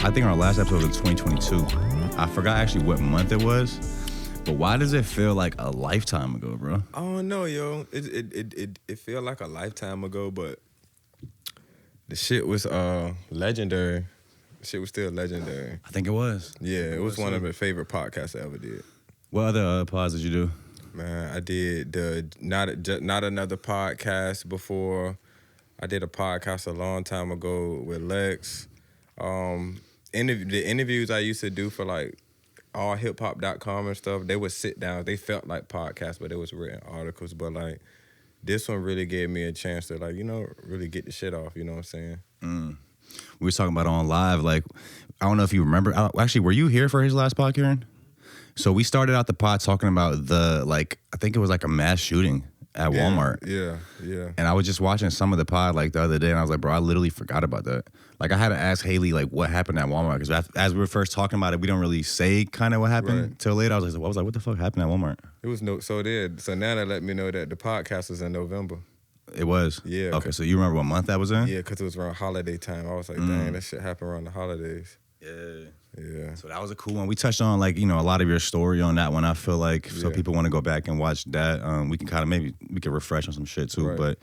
I think our last episode was 2022. I forgot actually what month it was, but why does it feel like a lifetime ago, bro? I don't know, yo. It feel like a lifetime ago, but the shit was legendary. The shit was still legendary. I think it was. Yeah, it was one of my favorite podcasts I ever did. What other pods did you do? Man, I did the Not Another Podcast before. I did a podcast a long time ago with Lex. The interviews I used to do for like allhiphop.com and stuff, they would sit down. They felt like podcasts, but it was written articles. But like this one really gave me a chance to like, really get the shit off. You know what I'm saying? We were talking about it on live. Like, I don't know if you remember. Actually, were you here for his last pod, Karen? So we started out the pod talking about I think it was like a mass shooting at Walmart. Yeah. And I was just watching some of the pod like the other day, and I was like, bro, I literally forgot about that. Like, I had to ask Haley like what happened at Walmart, because as we were first talking about it, we don't really say kind of what happened till later. I was like, what the fuck happened at Walmart? It was so now they let me know that the podcast was in November. It was? Yeah. Okay, so you remember what month that was in? Yeah, because it was around holiday time. I was like, dang, that shit happened around the holidays. Yeah. So that was a cool one. We touched on a lot of your story on that one. I feel like so people want to go back and watch that. We can kind of maybe we can refresh on some shit too. Right. But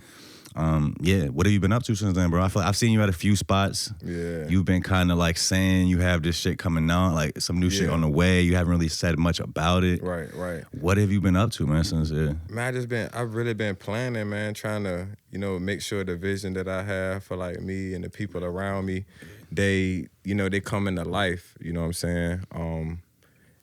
what have you been up to since then, bro? I feel like I've seen you at a few spots. Yeah. You've been kind of like saying you have this shit coming out, like some new shit on the way. You haven't really said much about it. Right. What have you been up to, man, since Man, I've really been planning, man, trying to, make sure the vision that I have for like me and the people around me, they come into life, you know what I'm saying?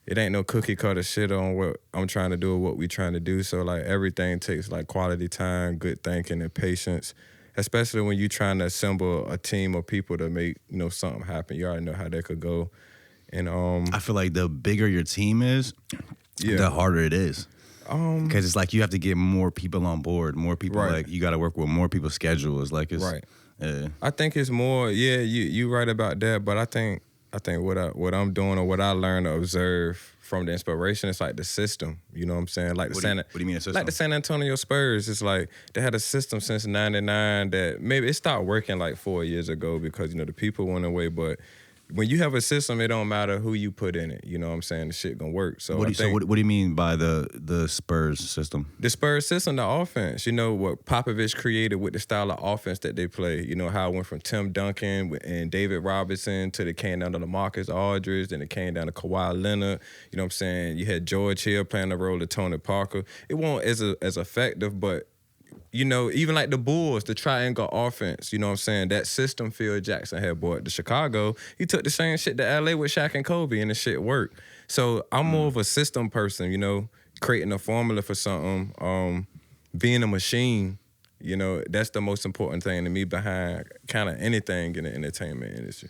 It ain't no cookie cutter shit on what I'm trying to do or what we trying to do. So like everything takes like quality time, good thinking, and patience, especially when you're trying to assemble a team of people to make, something happen. You already know how that could go. And I feel like the bigger your team is, the harder it is. Because it's like you have to get more people on board, more people like you got to work with more people's schedules. Like it's I think it's more. Yeah, you right about that. But I think what I'm doing or what I learned to observe from the inspiration is like the system. You know what I'm saying? Like what do you mean a system? Like the San Antonio Spurs. It's like they had a system since '99 that maybe it stopped working like 4 years ago because the people went away, but. When you have a system, it don't matter who you put in it. You know what I'm saying? The shit gonna work. So what do you mean by the Spurs system? The Spurs system, the offense. What Popovich created with the style of offense that they play. How it went from Tim Duncan and David Robinson to it came down to LaMarcus Aldridge, then it came down to Kawhi Leonard. You know what I'm saying? You had George Hill playing the role of Tony Parker. It wasn't as effective, but even like the Bulls, the triangle offense, you know what I'm saying? That system Phil Jackson had bought to Chicago, he took the same shit to LA with Shaq and Kobe, and the shit worked. So I'm more of a system person, creating a formula for something, being a machine, that's the most important thing to me behind kind of anything in the entertainment industry.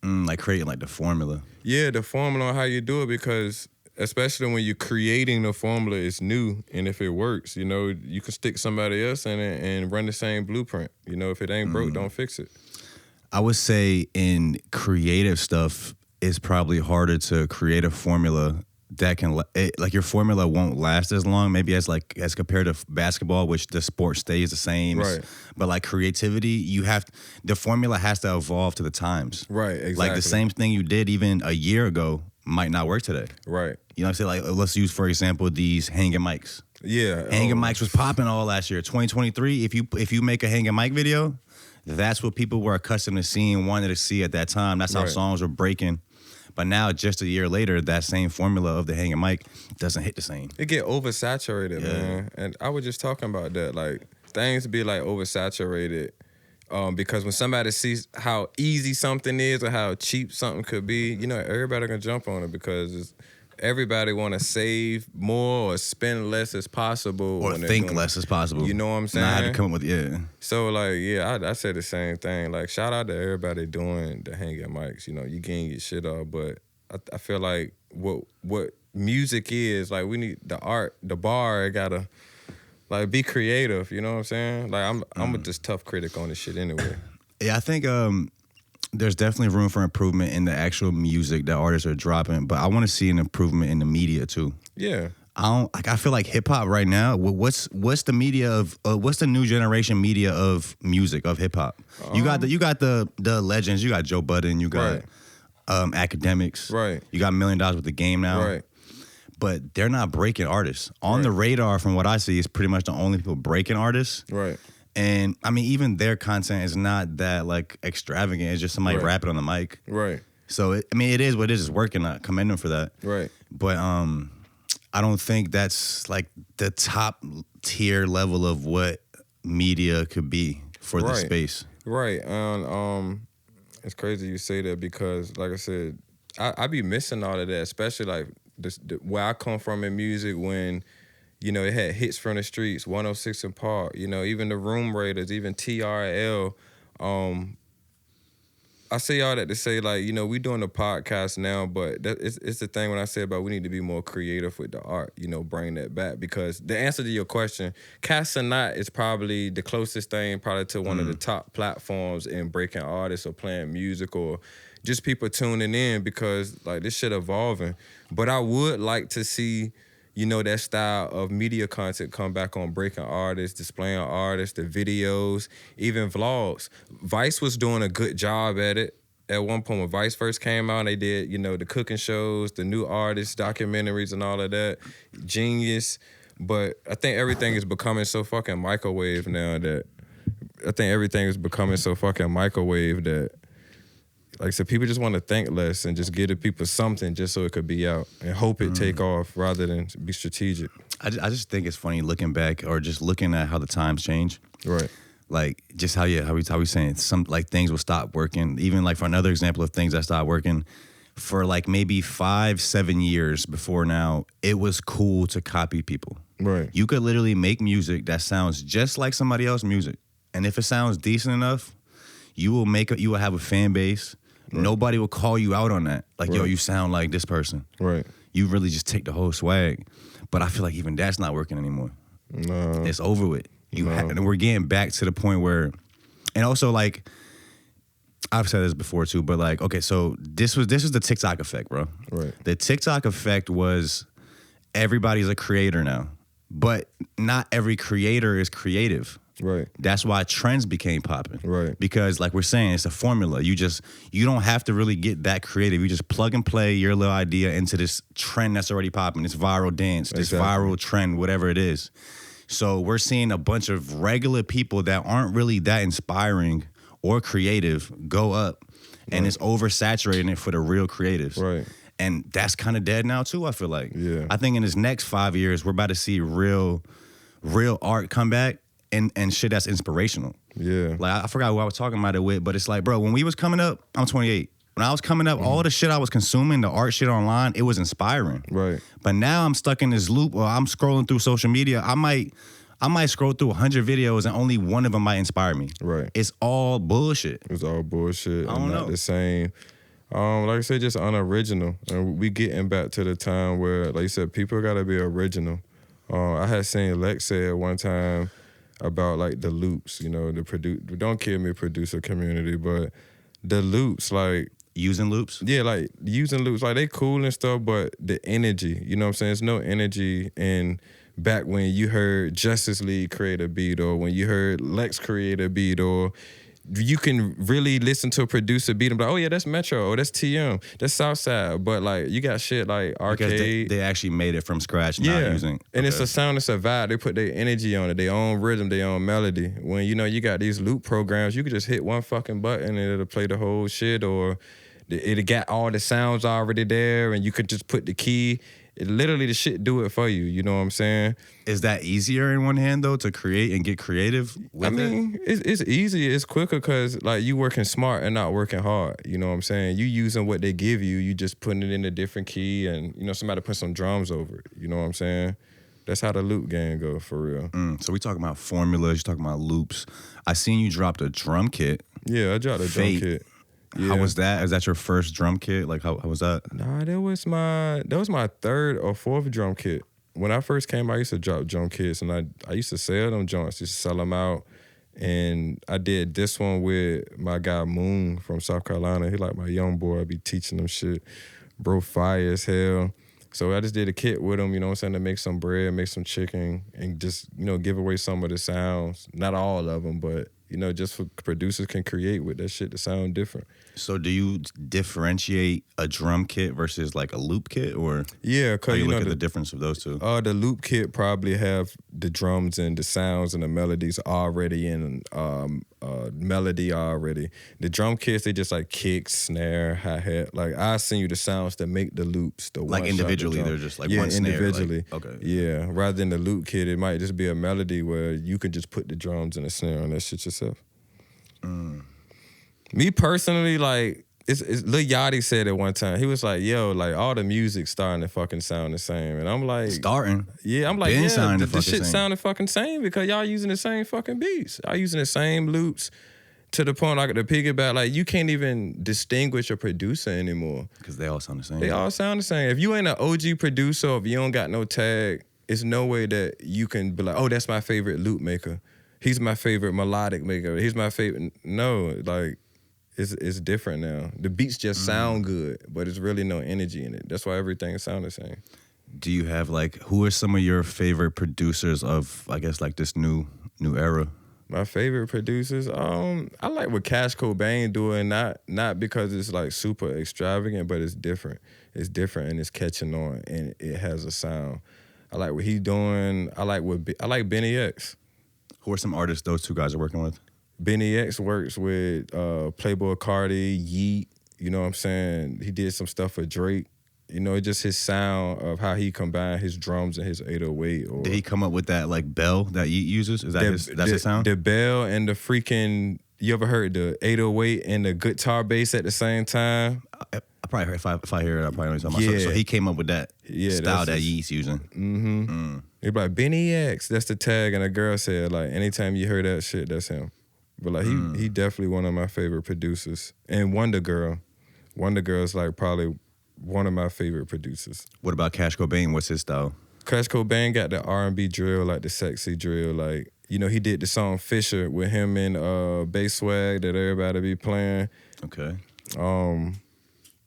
Like creating like the formula. Yeah, the formula on how you do it, because especially when you're creating the formula, it's new, and if it works, you can stick somebody else in it and run the same blueprint. If it ain't broke, don't fix it. I would say in creative stuff, it's probably harder to create a formula that can like your formula won't last as long, maybe as compared to basketball, which the sport stays the same. Right. But like creativity, the formula has to evolve to the times. Right, exactly. Like the same thing you did even a year ago might not work today. Right. You know what I'm saying? Like, let's use, for example, these hanging mics. Yeah. Hanging mics was popping all last year. 2023, if you make a hanging mic video, that's what people were accustomed to seeing, wanted to see at that time. That's how songs were breaking. But now, just a year later, that same formula of the hanging mic doesn't hit the same. It get oversaturated, man. And I was just talking about that. Like, things be like oversaturated. Because when somebody sees how easy something is or how cheap something could be, everybody can jump on it because everybody want to save more or spend less as possible. Or think less as possible. You know what I'm saying? Not how to come up with, So, I said the same thing. Like, shout out to everybody doing the hanging mics. You can't get shit off, but I feel like what music is, like, we need the art, the bar, it gotta... Like, be creative, you know what I'm saying? Like, I'm a just tough critic on this shit anyway. Yeah, I think there's definitely room for improvement in the actual music that artists are dropping, but I want to see an improvement in the media too. Yeah. I feel like hip hop right now. What's the media of? What's the new generation media of music of hip hop? You got the legends. You got Joe Budden. You got academics. Right. You got $1 million with the game now. Right. But they're not breaking artists. On the radar, from what I see, is pretty much the only people breaking artists. Right. And I mean, even their content is not that like extravagant. It's just somebody rapping on the mic. Right. So it is what it is. It's working. I commend them for that. Right. But I don't think that's like the top tier level of what media could be for the space. Right. And it's crazy you say that because, like I said, I be missing all of that, especially like where I come from in music when, you know, it had hits from the streets, 106 in Park, you know, even the Room Raiders, even TRL. I say all that to say, like, you know, we doing a podcast now, but it's the thing when I say about we need to be more creative with the art, you know, bring that back. Because the answer to your question, Cast or Not is probably the closest thing probably to one of the top platforms in breaking artists or playing music or just people tuning in because, like, this shit evolving. But I would like to see, you know, that style of media content come back on breaking artists, displaying artists, the videos, even vlogs. Vice was doing a good job at it. At one point when Vice first came out, they did, you know, the cooking shows, the new artists, documentaries and all of that. Genius. But I think everything is becoming so fucking microwave now that like I said, people just want to think less and just give the people something just so it could be out and hope it take off rather than be strategic. I just think it's funny looking back or just looking at how the times change. Right. Like just how we saying some like things will stop working. Even like for another example of things that stopped working, for like maybe 5-7 years before now, it was cool to copy people. Right. You could literally make music that sounds just like somebody else's music, and if it sounds decent enough, you will have a fan base. Right. Nobody will call you out on that. Like, yo, you sound like this person. Right. You really just take the whole swag. But I feel like even that's not working anymore. No. It's over with. And we're getting back to the point where, and also like, I've said this before too, but like, okay, so this was the TikTok effect, bro. Right. The TikTok effect was everybody's a creator now, but not every creator is creative. Right. That's why trends became popping. Right. Because like we're saying, it's a formula. You don't have to really get that creative. You just plug and play your little idea into this trend that's already popping, this viral dance, this viral trend, whatever it is. So we're seeing a bunch of regular people that aren't really that inspiring or creative go up, and it's oversaturating it for the real creatives. Right. And that's kind of dead now too, I feel like. Yeah. I think in this next 5 years, we're about to see real art come back and shit that's inspirational. Yeah. Like I forgot who I was talking about it with, but it's like, bro, when we was coming up, I'm 28. When I was coming up, all the shit I was consuming, the art shit online, it was inspiring. Right. But now I'm stuck in this loop where I'm scrolling through social media. I might scroll through 100 videos and only one of them might inspire me. Right. It's all bullshit. It's all bullshit. I don't know. Not the same. Like I said, just unoriginal. And we getting back to the time where, like you said, people gotta be original. I had seen Lex say at one time about like the loops, you know, don't kill me, producer community, but the loops, like using loops? Yeah, like using loops, like they cool and stuff, but the energy, you know what I'm saying? There's no energy in back when you heard Justice League create a beat or when you heard Lex create a beat or you can really listen to a producer beat and be like, oh yeah, that's Metro, or that's TM, that's Southside. But like you got shit like Arcade. They actually made it from scratch, not using. And it's a sound, it's a vibe. They put their energy on it, their own rhythm, their own melody. When you know you got these loop programs, you could just hit one fucking button and it'll play the whole shit, or it got all the sounds already there and you could just put the key. It literally the shit do it for you, you know what I'm saying? Is that easier in one hand though to create and get creative with it's easy, it's quicker because like you working smart and not working hard, you know what I'm saying? You using what they give you, you just putting it in a different key and you know somebody put some drums over it, you know what I'm saying? That's how the loop game go for real. So we talking about formulas, you talking about loops. I seen you dropped a drum kit. Yeah, I dropped a drum kit. Yeah. How was that? Is that your first drum kit? Like how was that? Nah, that was my third or fourth drum kit. When I first came, I used to drop drum kits, and I used to sell them joints, used to sell them out. And I did this one with my guy Moon from South Carolina. He like my young boy. I be teaching him shit. Bro, fire as hell. So I just did a kit with him, you know what I'm saying, to make some bread, make some chicken, and just, you know, give away some of the sounds. Not all of them, but, You know, just for producers can create with that shit to sound different. So do you differentiate a drum kit versus like a loop kit, or Yeah, because you look at the difference of those two? The loop kit probably have the drums and the sounds and the melodies already in melody already. The drum kits, they just like kick, snare, hi-hat. Like I send you the sounds that make the loops. The like individually, they're just like one snare. Individually. Like, okay. Yeah, rather than the loop kit, it might just be a melody where you can just put the drums and the snare on that shit yourself. Me personally, like, it's Lil Yachty said it one time. He was like, yo, like, all the music's starting to fucking sound the same. And I'm like... Starting? Yeah, I'm like, Been yeah, the same. shit sounding fucking same because y'all using the same fucking beats. Y'all using the same loops to the point, like, the piggyback, like, you can't even distinguish a producer anymore. Because they all sound the same. They all sound the same. If you ain't an OG producer, or if you don't got no tag, it's no way that you can be like, oh, that's my favorite loop maker. He's my favorite melodic maker. He's my favorite... No, like... It's different now. The beats just sound good, but it's really no energy in it. That's why everything sounds the same. Do you have like, who are some of your favorite producers of, I guess, like this new era? My favorite producers, I like what Cash Cobain doing, not because it's like super extravagant, but it's different. It's different and it's catching on and it has a sound. I like what he's doing. I like Benny X. Who are some artists those two guys are working with? Benny X works with Playboi Carti, Yeet, you know what I'm saying? He did some stuff for Drake. You know, it's just his sound of how he combined his drums and his 808. Or did he come up with that like bell that Yeet uses? Is that his sound? The bell and the freaking, you ever heard the 808 and the guitar bass at the same time? I probably heard, if I hear it, I probably know what you're talking about. So he came up with that style that Yeet's using. Mm-hmm. He'd be like, Benny X, that's the tag. And a girl said, like, anytime you hear that shit, that's him. But like he definitely one of my favorite producers. And Wonder Girl is like probably one of my favorite producers. What about Cash Cobain? What's his style? Cash Cobain got the R&B drill, like the sexy drill. Like, you know, he did the song Fisher with him and Bass Swag that everybody be playing. Okay.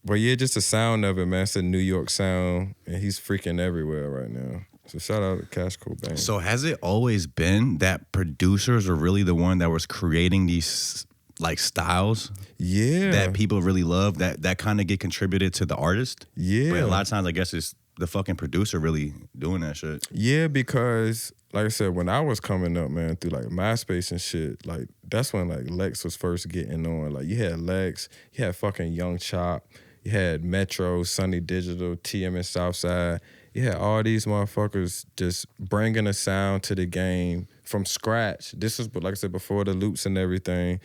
But yeah, just the sound of it, man. It's a New York sound, and he's freaking everywhere right now. So shout out to Cash Cobain. So has it always been that producers are really the one that was creating these like styles? Yeah. That people really love, that kind of get contributed to the artist? Yeah. But a lot of times I guess it's the fucking producer really doing that shit. Yeah, because like I said, when I was coming up, man, through like MySpace and shit, like that's when like Lex was first getting on. Like you had Lex, you had fucking Young Chop, you had Metro, Sunny Digital, TM and Southside. You had all these motherfuckers just bringing a sound to the game from scratch. This is, like I said, before the loops and everything.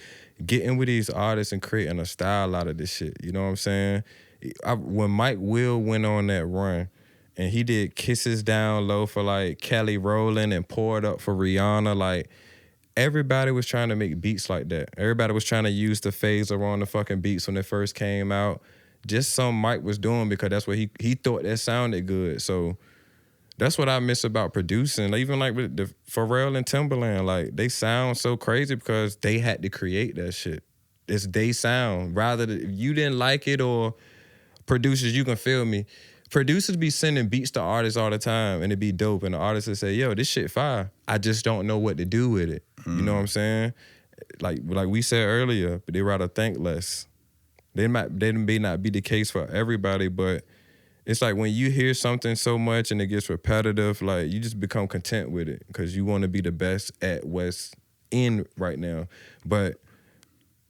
Getting with these artists and creating a style out of this shit. You know what I'm saying? When Mike Will went on that run and he did Kisses Down Low for like Kelly Rowland and Pour It Up for Rihanna, like everybody was trying to make beats like that. Everybody was trying to use the phaser on the fucking beats when it first came out. Just something Mike was doing because that's what he thought that sounded good. So that's what I miss about producing. Even like with the Pharrell and Timbaland, like they sound so crazy because they had to create that shit. It's they sound. Rather than if you didn't like it or producers, you can feel me. Producers be sending beats to artists all the time and it be dope. And the artists will say, yo, this shit fire. I just don't know what to do with it. You know what I'm saying? Like we said earlier, but they rather think less. They may not be the case for everybody, but it's like when you hear something so much and it gets repetitive, like you just become content with it because you want to be the best at what's in right now. But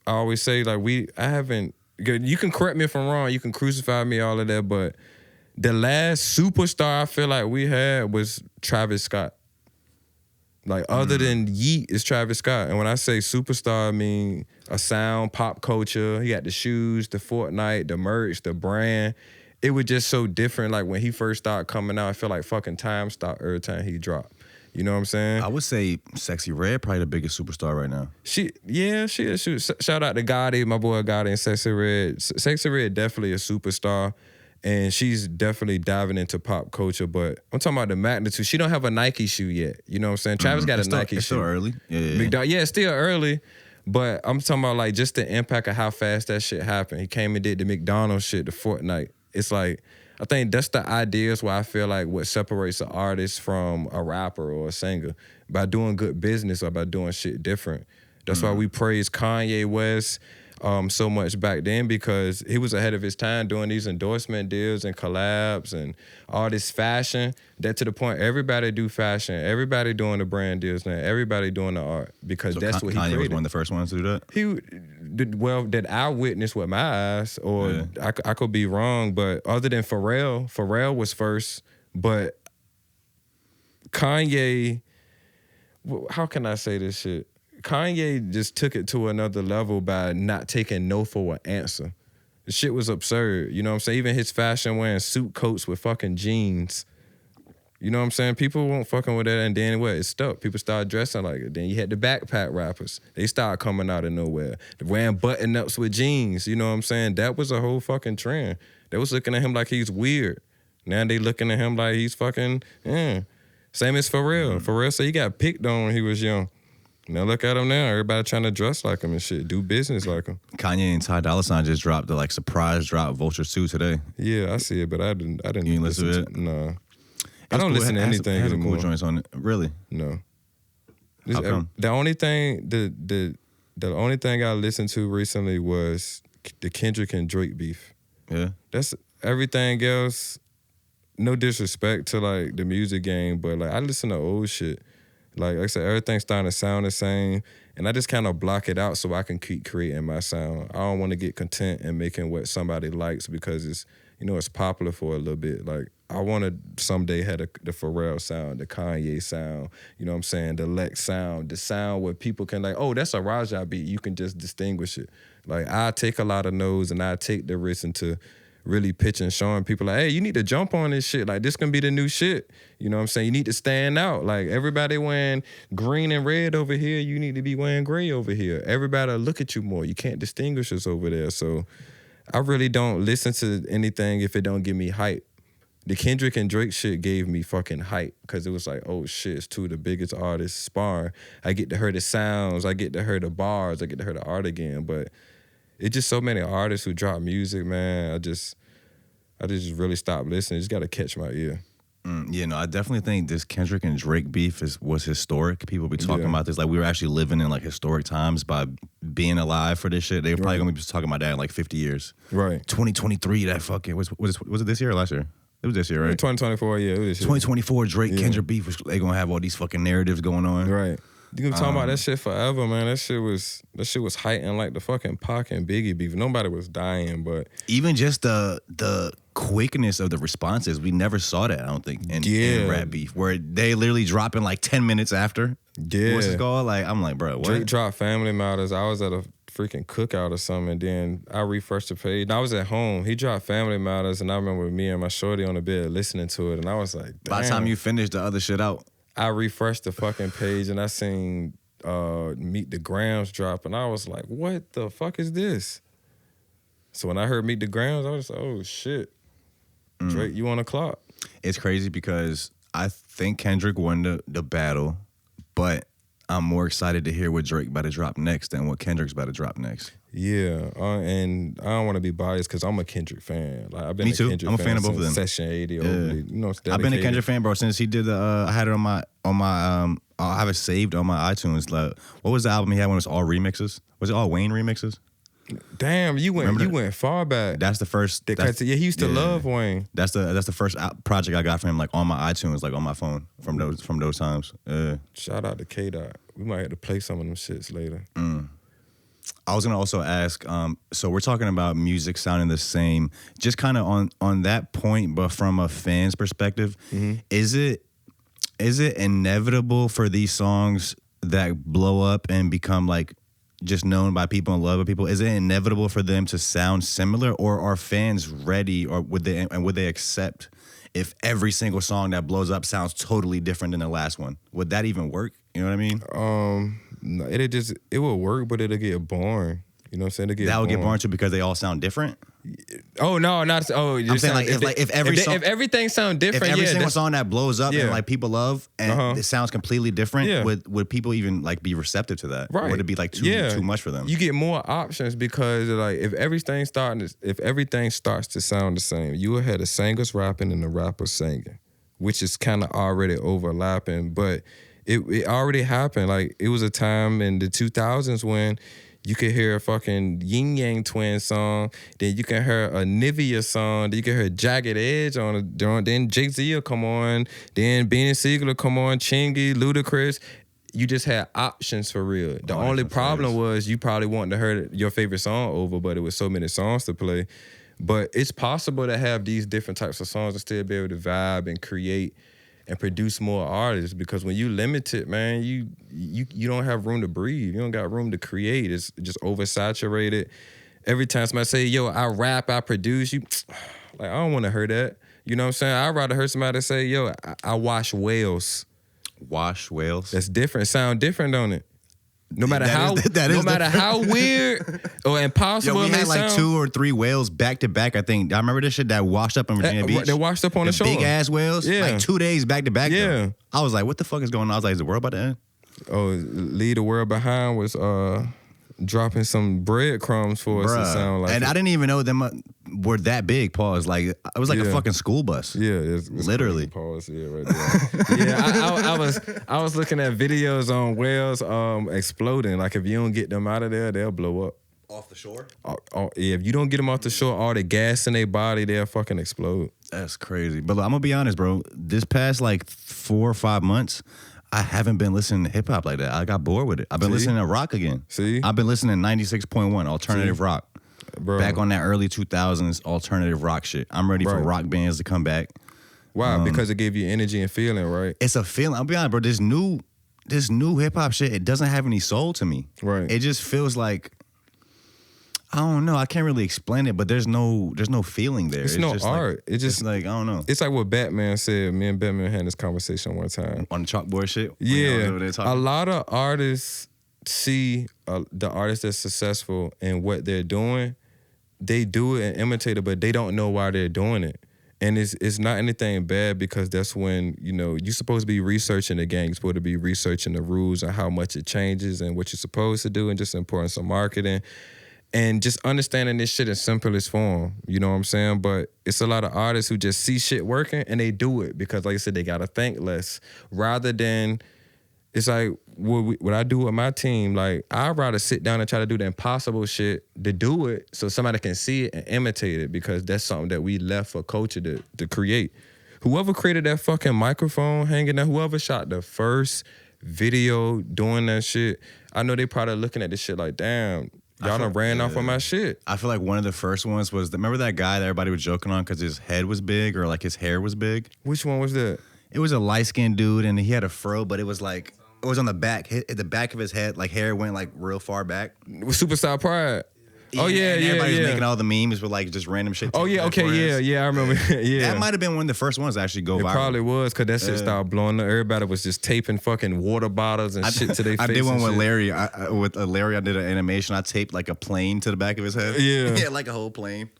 I always say like I haven't, you can correct me if I'm wrong, you can crucify me, all of that, but the last superstar I feel like we had was Travis Scott. Like other than Yeet is Travis Scott. And when I say superstar, I mean a sound, pop culture. He got the shoes, the Fortnite, the merch, the brand. It was just so different. Like when he first started coming out, I feel like fucking time stopped every time he dropped. You know what I'm saying? I would say Sexy Red probably the biggest superstar right now. She is. Shout out to Gotti, my boy Gotti and Sexy Red. Sexy Red definitely a superstar. And she's definitely diving into pop culture, but I'm talking about the magnitude. She don't have a Nike shoe yet. You know what I'm saying? Travis got a Nike shoe. It's still early. Yeah, it's still early, but I'm talking about like just the impact of how fast that shit happened. He came and did the McDonald's shit, the Fortnite. It's like, I think that's the ideas where I feel like what separates an artist from a rapper or a singer. By doing good business or by doing shit different. That's why we praise Kanye West so much back then, because he was ahead of his time doing these endorsement deals and collabs and all this fashion. That to the point, everybody do fashion. Everybody doing the brand deals now. Everybody doing the art, because So that's what he Kanye created. was one of the first ones to do that? That I witnessed with my eyes, or I could be wrong, but other than Pharrell was first, but Kanye, how can I say this shit? Kanye just took it to another level by not taking no for an answer. The shit was absurd. You know what I'm saying? Even his fashion, wearing suit coats with fucking jeans. You know what I'm saying? People weren't fucking with that, and then what? It stuck. People started dressing like it. Then you had the backpack rappers. They started coming out of nowhere. Wearing button-ups with jeans. You know what I'm saying? That was a whole fucking trend. They was looking at him like he's weird. Now they looking at him like he's fucking, Same as Pharrell. Pharrell said he got picked on when he was young. Now look at him now. Everybody trying to dress like him and shit, do business like him. Kanye and Ty Dolla $ign just dropped the surprise drop Vulture 2 today. Yeah, I see it, but I didn't. You didn't listen to it? No. I don't listen to anything anymore. Has anymore. Cool joints on it. Really? No. How come? The only thing I listened to recently was the Kendrick and Drake beef. Yeah. That's everything else. No disrespect to the music game, but I listen to old shit. Like I said, everything's starting to sound the same, and I just kind of block it out so I can keep creating my sound. I don't want to get content in making what somebody likes because it's popular for a little bit. I want to someday have the Pharrell sound, the Kanye sound, you know what I'm saying, the Lex sound, the sound where people can oh, that's a Rajah beat. You can just distinguish it. I take a lot of no's and I take the risk into really pitching, showing people hey, you need to jump on this shit. This can be the new shit. You know what I'm saying? You need to stand out. Everybody wearing green and red over here, you need to be wearing gray over here. Everybody will look at you more. You can't distinguish us over there. So I really don't listen to anything if it don't give me hype. The Kendrick and Drake shit gave me fucking hype because it was oh shit, it's two of the biggest artists sparring. I get to hear the sounds, I get to hear the bars, I get to hear the art again. But it's just so many artists who drop music, man. I just really stopped listening. Just got to catch my ear. I definitely think this Kendrick and Drake beef was historic. People be talking about this we were actually living in historic times by being alive for this shit. They were probably gonna be talking about that in 50 years. Right. 2023. That fucking was it this year or last year? It was this year, right? 2024. Yeah, it was this year. 2024 Drake Kendrick beef. They gonna have all these fucking narratives going on. Right. You can talk about that shit forever, man. That shit was heightened the fucking Pac and Biggie beef. Nobody was dying, but even just the quickness of the responses, we never saw that. I don't think in rap beef, where they literally drop in 10 minutes after. Yeah, what's it called? I'm bro, what? Drake dropped Family Matters. I was at a freaking cookout or something, and then I refreshed the page. And I was at home. He dropped Family Matters, and I remember me and my shorty on the bed listening to it, and I was like, damn. By the time you finished the other shit out, I refreshed the fucking page and I seen Meet the Grams drop, and I was like, what the fuck is this? So when I heard Meet the Grams, I was like, oh shit. Drake, you on the clock. It's crazy because I think Kendrick won the battle, but I'm more excited to hear what Drake about to drop next than what Kendrick's about to drop next. Yeah, and I don't want to be biased because I'm a Kendrick fan. I've been Me too. Kendrick I'm a fan of both of them. Session 80, overly, I've been a Kendrick fan, bro, since he did the. I had it on my. I have it saved on my iTunes. What was the album he had when it was all remixes? Was it all Wayne remixes? Damn, you went far back. That's the first. He used to love Wayne. That's the first project I got from him, on my iTunes, on my phone from those times. Shout out to K-Dot. We might have to play some of them shits later. I was gonna also ask. So we're talking about music sounding the same, just kind of on that point, but from a fan's perspective, is it inevitable for these songs that blow up and become just known by people and loved by people? Is it inevitable for them to sound similar, or are fans ready, or would they accept if every single song that blows up sounds totally different than the last one? Would that even work? You know what I mean? No, it will work, but it'll get boring. You know what I'm saying? That would get boring too because they all sound different. Oh no, not oh. I'm saying if everything sounds different, if every single song that blows up and people love and it sounds completely different, would people even be receptive to that? Right? Or would it be too much for them? You get more options because if everything starts to sound the same, you will have the singers rapping and the rappers singing, which is kind of already overlapping. But It already happened. Like, it was a time in the 2000s when you could hear a fucking Yin Yang Twin song, then you can hear a Nivea song, then you can hear Jagged Edge on it, then Jay-Z will come on, then Beanie Siegel will come on, Chingy, Ludacris. You just had options for real. The only problem was you probably wanted to hear your favorite song over, but it was so many songs to play. But it's possible to have these different types of songs and still be able to vibe and create and produce more artists, because when you limit it, man, you don't have room to breathe. You don't got room to create. It's just oversaturated. Every time somebody say, yo, I rap, I produce, you like, I don't want to hear that. You know what I'm saying? I'd rather hear somebody say, yo, I wash whales. Wash whales? That's different. Sound different, don't it? No matter that how weird or impossible it may had like sound. 2 or 3 whales back to back, I think. I remember this shit that washed up in Virginia Beach. They washed up on the shore. Big ass whales. Yeah. Like 2 days back to back. Yeah. Though. I was like, what the fuck is going on? I was like, is the world about to end? Oh, Leave the World Behind was dropping some breadcrumbs for us to sound like. And I didn't even know them were that big, pause. Like, it was like a fucking school bus. Yeah, it's literally. Pause, yeah, right there. Yeah, I was looking at videos on whales exploding. Like, if you don't get them out of there, they'll blow up. Off the shore? Yeah, if you don't get them off the shore, all the gas in their body, they'll fucking explode. That's crazy. But look, I'm going to be honest, bro. This past like 4 or 5 months, I haven't been listening to hip hop like that. I got bored with it. I've been listening to rock again. See? I've been listening to 96.1 alternative rock. Bro. Back on that early 2000s alternative rock shit. I'm ready for rock bands to come back. Why? Because it gave you energy and feeling, right? It's a feeling. I'll be honest, bro. This new hip hop shit, it doesn't have any soul to me. Right. It just feels like, I don't know. I can't really explain it, but there's no feeling there. It's no just art. Like, it's just like, I don't know. It's like what Batman said. Me and Batman had this conversation one time. On the chalkboard shit? Yeah. A lot of artists see the artists that's successful and what they're doing. They do it and imitate it, but they don't know why they're doing it. And it's not anything bad, because that's when, you're supposed to be researching the game. You're supposed to be researching the rules and how much it changes and what you're supposed to do, and just the importance of marketing. And just understanding this shit in simplest form, you know what I'm saying? But it's a lot of artists who just see shit working and they do it because, like I said, they gotta think less. Rather than, it's like what I do with my team, like, I'd rather sit down and try to do the impossible shit to do it so somebody can see it and imitate it, because that's something that we left for culture to create. Whoever created that fucking microphone hanging there, whoever shot the first video doing that shit, I know they probably looking at this shit like, damn, y'all done ran off on my shit. I feel like one of the first ones was, remember that guy that everybody was joking on because his head was big, or like his hair was big? Which one was that? It was a light-skinned dude, and he had a fro, but it was like, it was on the back. The back of his head, like, hair went like real far back. Superstar Pride. Oh yeah, and yeah, everybody was yeah. making all the memes with like just random shit. Oh yeah, okay, yeah, I remember. Yeah, that might have been one of the first ones to actually go viral. It probably was, because that shit started blowing up. Everybody was just taping fucking water bottles and shit to their face. I did one with shit. Larry. With Larry, I did an animation. I taped like a plane to the back of his head. Yeah, yeah, like a whole plane.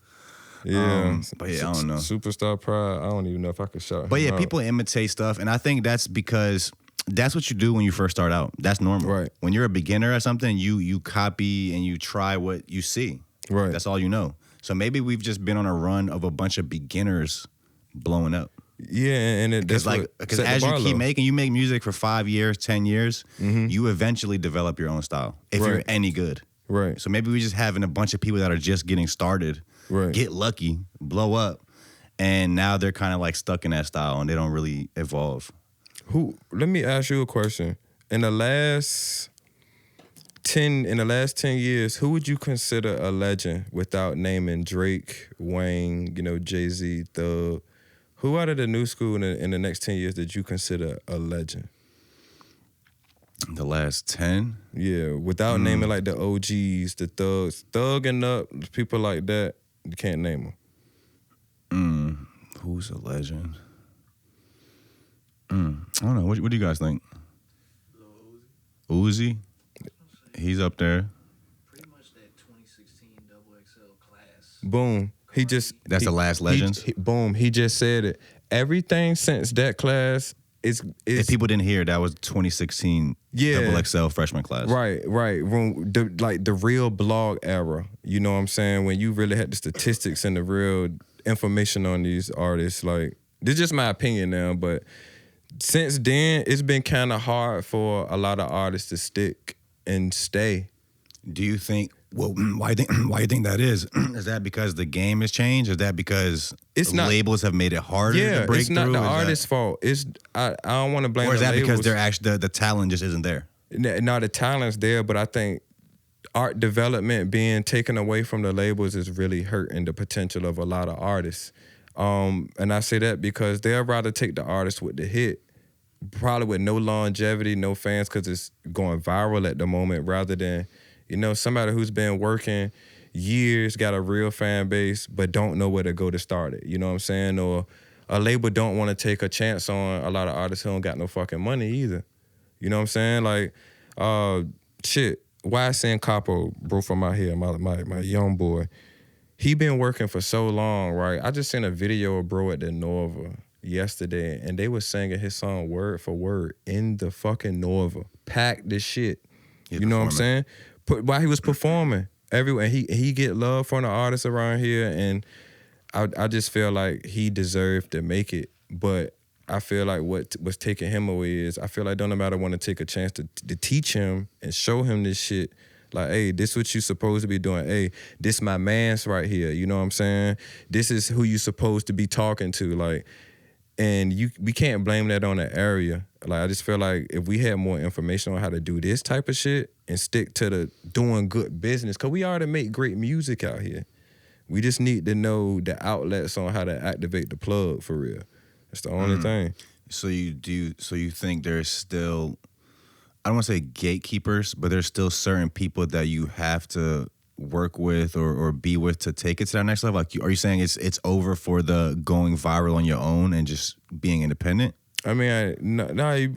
Yeah, but yeah, I don't know. Superstar Pride. I don't even know if I could shout. But yeah, out. people imitate stuff, and I think that's because that's what you do when you first start out. That's normal. Right. When you're a beginner at something, you copy and you try what you see. Right. That's all you know. So maybe we've just been on a run of a bunch of beginners blowing up. Yeah, and that's like, because as you keep making, you make music for 5 years, 10 years, you eventually develop your own style if you're any good. Right. So maybe we're just having a bunch of people that are just getting started, get lucky, blow up, and now they're kind of like stuck in that style and they don't really evolve. Let me ask you a question. In the last 10 years, who would you consider a legend without naming Drake, Wayne, Jay-Z, Thug? Who out of the new school in the next 10 years did you consider a legend? The last 10? Yeah, without naming like the OGs, the Thugs, Thug and Up, people like that, you can't name them. Who's a legend? I don't know. What do you guys think? Uzi? He's up there. Pretty much that 2016 XXL class. Boom. That's the last legends? Boom. He just said it. Everything since that class is if people didn't hear, that was 2016 XXL freshman class. Right. The real blog era. You know what I'm saying? When you really had the statistics and the real information on these artists. Like, this is just my opinion now, but since then, it's been kind of hard for a lot of artists to stick and stay. Do you think? Well, why do you think that is? Is that because the game has changed? Is that because labels have made it harder to break through? It's not the artist's fault. It's I don't want to blame. Or is the that labels. because they're actually the talent just isn't there? No, the talent's there, but I think art development being taken away from the labels is really hurting the potential of a lot of artists. And I say that because they'll rather take the artist with the hit, probably with no longevity, no fans, because it's going viral at the moment, rather than, you know, somebody who's been working years, got a real fan base, but don't know where to go to start it. You know what I'm saying? Or a label don't want to take a chance on a lot of artists who don't got no fucking money either. You know what I'm saying? Like, YSN Capo, bro from out here, my young boy, he been working for so long, right? I just seen a video of bro at the Nova yesterday, and they was singing his song word for word in the fucking Nova. Packed this shit. You know what I'm saying? While he was performing everywhere, he get love from the artists around here, and I just feel like he deserved to make it. But I feel like what was taking him away is, I feel like don't nobody want to take a chance to teach him and show him this shit. Like, hey, this what you supposed to be doing. Hey, this my man's right here. You know what I'm saying? This is who you supposed to be talking to. Like, and we can't blame that on the area. Like, I just feel like if we had more information on how to do this type of shit and stick to the doing good business, because we already make great music out here. We just need to know the outlets on how to activate the plug for real. That's the only thing. So you think there's still, I don't want to say gatekeepers, but there's still certain people that you have to work with or be with to take it to that next level? Like, are you saying it's over for the going viral on your own and just being independent? I mean, I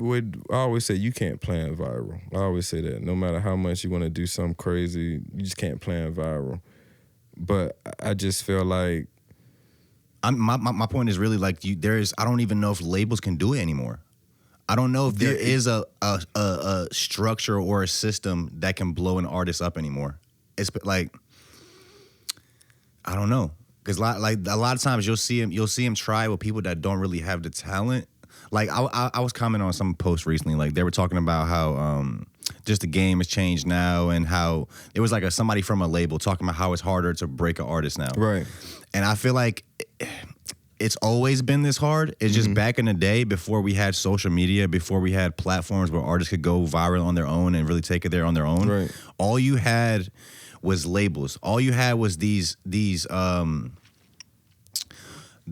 always say you can't plan viral. I always say that. No matter how much you want to do something crazy, you just can't plan viral. But I just feel like my point is really like I don't even know if labels can do it anymore. I don't know if there is a structure or a system that can blow an artist up anymore. It's like, I don't know, because a lot of times you'll see him try with people that don't really have the talent. Like I was commenting on some post recently, like they were talking about how just the game has changed now, and how it was like somebody from a label talking about how it's harder to break an artist now. Right. And I feel like it's always been this hard. It's just back in the day, before we had social media, before we had platforms where artists could go viral on their own and really take it there on their own. Right. All you had was labels. All you had was these the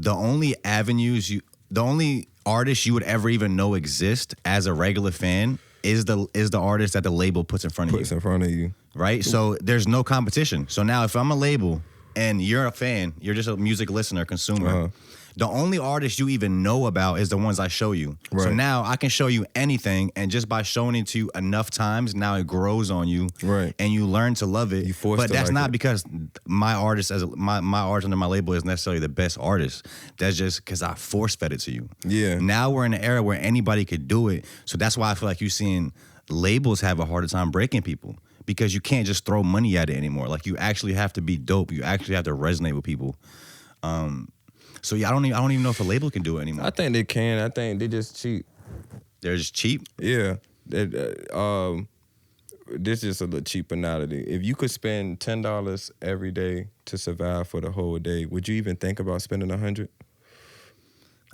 only avenues the only artist you would ever even know exist as a regular fan is the artist that the label puts in front of you. Right? So there's no competition. So now if I'm a label and you're a fan, you're just a music listener, consumer, the only artist you even know about is the ones I show you. Right. So now I can show you anything, and just by showing it to you enough times, now it grows on you, right? And you learn to love it. But that's like not because my artist my artist under my label is necessarily the best artist. That's just because I force fed it to you. Yeah. Now we're in an era where anybody could do it. So that's why I feel like you're seeing labels have a harder time breaking people, because you can't just throw money at it anymore. Like, you actually have to be dope. You actually have to resonate with people. So yeah, I don't even know if a label can do it anymore. I think they can. I think they just cheap. They're just cheap? Yeah. This is a little cheap analogy. If you could spend $10 every day to survive for the whole day, would you even think about spending $100?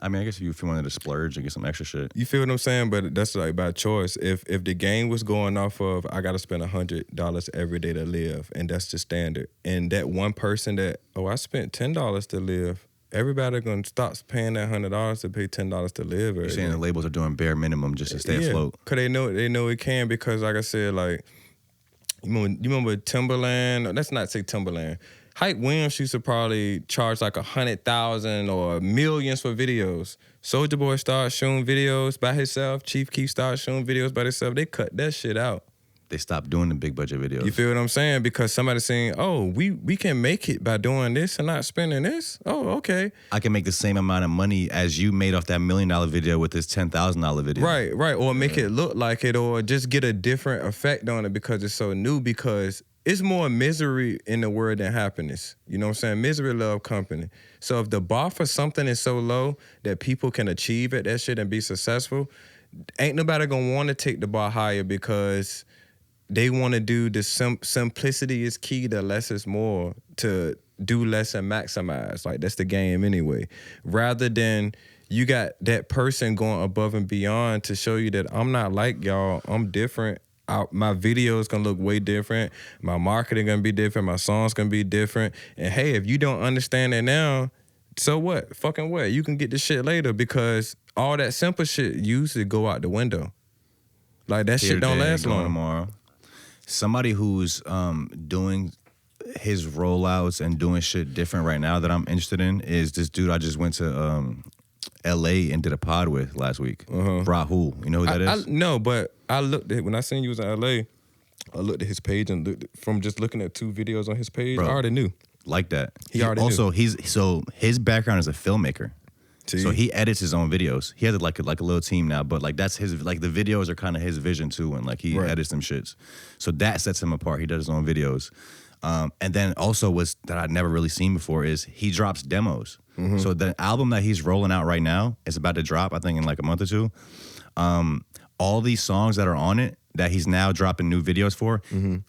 I mean, I guess if you wanted to splurge and get some extra shit. You feel what I'm saying? But that's like by choice. If the game was going off of, I got to spend $100 every day to live, and that's the standard. And that one person that, I spent $10 to live, everybody going to stop paying that $100 to pay $10 to live. You're saying the labels are doing bare minimum just to stay afloat. Because they know it can, because like I said, like, you remember Timberland? Let's not say Timberland. Hype Williams used to probably charge like $100,000 or millions for videos. Soulja Boy started shooting videos by himself. Chief Keef started shooting videos by himself. They cut that shit out. They stopped doing the big budget videos. You feel what I'm saying? Because somebody's saying, we can make it by doing this and not spending this. Oh, okay. I can make the same amount of money as you made off that $1 million video with this $10,000 video. Right. Or make it look like it, or just get a different effect on it because it's so new. Because it's more misery in the world than happiness. You know what I'm saying? Misery love company. So if the bar for something is so low that people can achieve at that shit and be successful, ain't nobody gonna want to take the bar higher because they want to do the simplicity is key to less is more, to do less and maximize. Like, that's the game anyway. Rather than you got that person going above and beyond to show you that I'm not like y'all, I'm different. My video is going to look way different. My marketing going to be different. My song's going to be different. And hey, if you don't understand it now, so what? Fucking what? You can get this shit later, because all that simple shit usually go out the window. Like, that shit don't last long. Tomorrow. Somebody who's doing his rollouts and doing shit different right now that I'm interested in is this dude I just went to LA and did a pod with last week. Rahul. You know who that is? No, but I looked at, when I seen you was in LA, I looked at his page and from just looking at 2 videos on his page, Bro, I already knew. Like that. He already also knew. His background is a filmmaker. See? So he edits his own videos. He has like a little team now, but like that's his, like the videos are kind of his vision too, and like he edits them shits. So that sets him apart. He does his own videos. And then also what's that I'd never really seen before is he drops demos. So the album that he's rolling out right now is about to drop, I think in like a month or 2. All these songs that are on it that he's now dropping new videos for,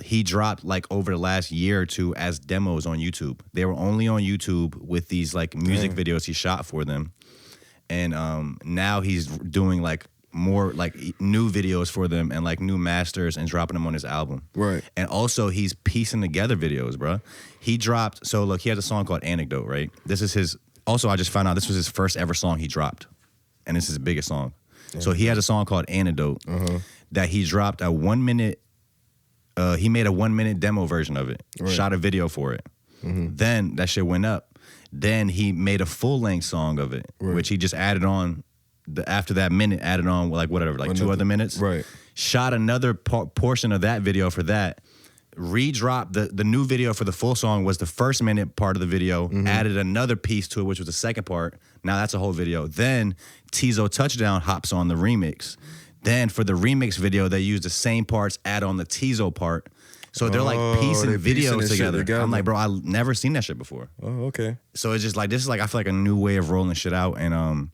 he dropped like over the last year or 2 as demos on YouTube. They were only on YouTube with these like music videos he shot for them. And now he's doing like more like new videos for them and like new masters and dropping them on his album. Right. And also he's piecing together videos, bro. He dropped, so look, he has a song called Anecdote, right? This is his, also I just found out this was his first ever song he dropped. And this is his biggest song. So he has a song called Anecdote that he dropped a 1 minute, he made a 1 minute demo version of it, shot a video for it. Then that shit went up. Then he made a full-length song of it, which he just added on, after that minute, added on like whatever, like 2 other minutes. Right. Shot another portion of that video for that, redropped the new video for the full song was the first minute part of the video, added another piece to it, which was the second part. Now that's a whole video. Then Tizo Touchdown hops on the remix. Then for the remix video, they use the same parts, add on the Tizo part. So they're like piecing videos together. I'm like, bro, I've never seen that shit before. Oh, okay. So it's just like, this is like, I feel like a new way of rolling shit out. And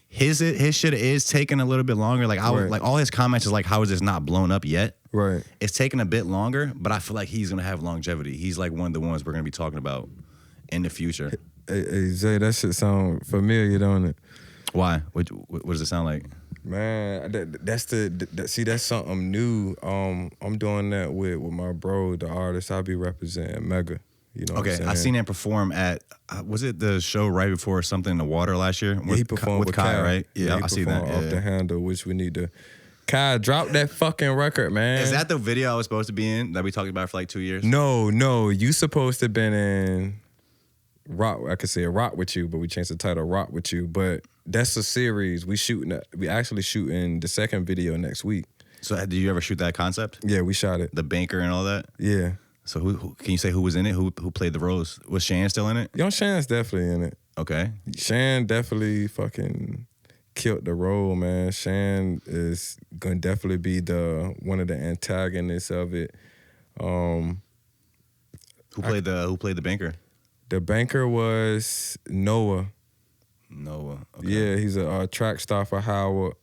his shit is taking a little bit longer. Like like all his comments is like, how is this not blown up yet? Right. It's taking a bit longer, but I feel like he's gonna have longevity. He's like one of the ones we're gonna be talking about in the future. Hey Zay, that shit sound familiar, don't it? Why? What does it sound like? Man, that's see, that's something new. I'm doing that with my bro, the artist I be representing, Mega. You know what I'm saying? I seen him perform at, was it the show right before Something in the Water last year? Yeah, he performed with Kai, right? Yeah, I see that. Off the handle, which we need to. Kai, drop that fucking record, man. Is that the video I was supposed to be in that we talked about for like 2 years? No, you supposed to been in Rock. I could say Rock With You, but we changed the title Rock With You. But that's a series. We actually shooting the second video next week. So did you ever shoot that concept? Yeah, we shot it. The banker and all that? Yeah. So who can you say who was in it? Who played the roles? Was Shan still in it? Young Shan's definitely in it. Okay. Shan definitely fucking killed the role, man. Shan is gonna definitely be one of the antagonists of it. Who played the banker? The banker was Noah. Noah. Okay. Yeah, he's a track star for Howard.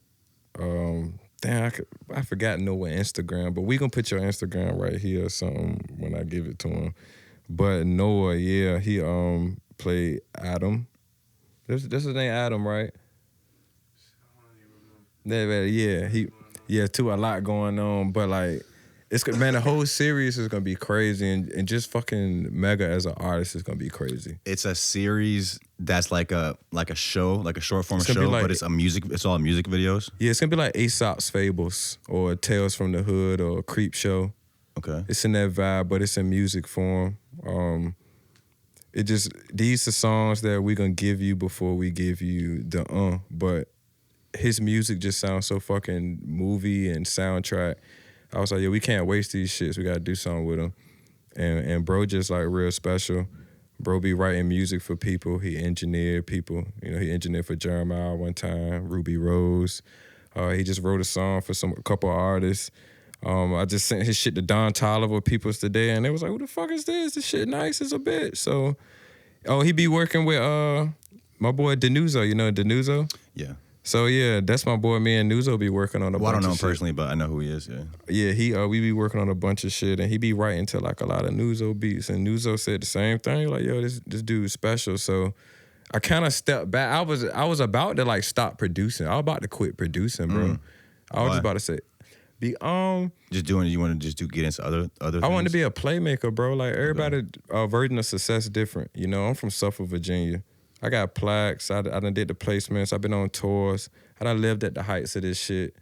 Damn, I forgot Noah Instagram, but we gonna put your Instagram right here or something when I give it to him. But Noah, yeah, he played Adam. This his name, Adam, right? Yeah, too, a lot going on, but like, man, the whole series is gonna be crazy, and just fucking Mega as an artist is gonna be crazy. It's a series that's like a show, like a short form show, but it's all music videos. Yeah, it's gonna be like Aesop's Fables or Tales from the Hood or Creep Show. Okay. It's in that vibe, but it's in music form. These are songs that we're gonna give you before we give you the but his music just sounds so fucking movie and soundtrack. I was like, yeah, we can't waste these shits. We gotta do something with them. And bro just like real special. Bro be writing music for people. He engineered people. You know, he engineered for Jeremiah one time, Ruby Rose. He just wrote a song for a couple of artists. I just sent his shit to Don Tolliver Peoples today, and they was like, "Who the fuck is this? This shit nice as a bitch." So, he be working with my boy Denuzo. You know Denuzo? Yeah. So yeah, that's my boy. Me and Nuzo be working on a bunch of shit. Well, I don't know him personally, but I know who he is. Yeah. Yeah, we be working on a bunch of shit, and he be writing to like a lot of Nuzo beats, and Nuzo said the same thing. Like, yo, this dude's special. So I kind of stepped back. I was about to like stop producing. I was about to quit producing, bro. I was just about to say, just doing it. You want to just get into other things? I wanted to be a playmaker, bro. Like everybody, version of success different. You know, I'm from Suffolk, Virginia. I got plaques. I done did the placements. I've been on tours. I done lived at the heights of this shit.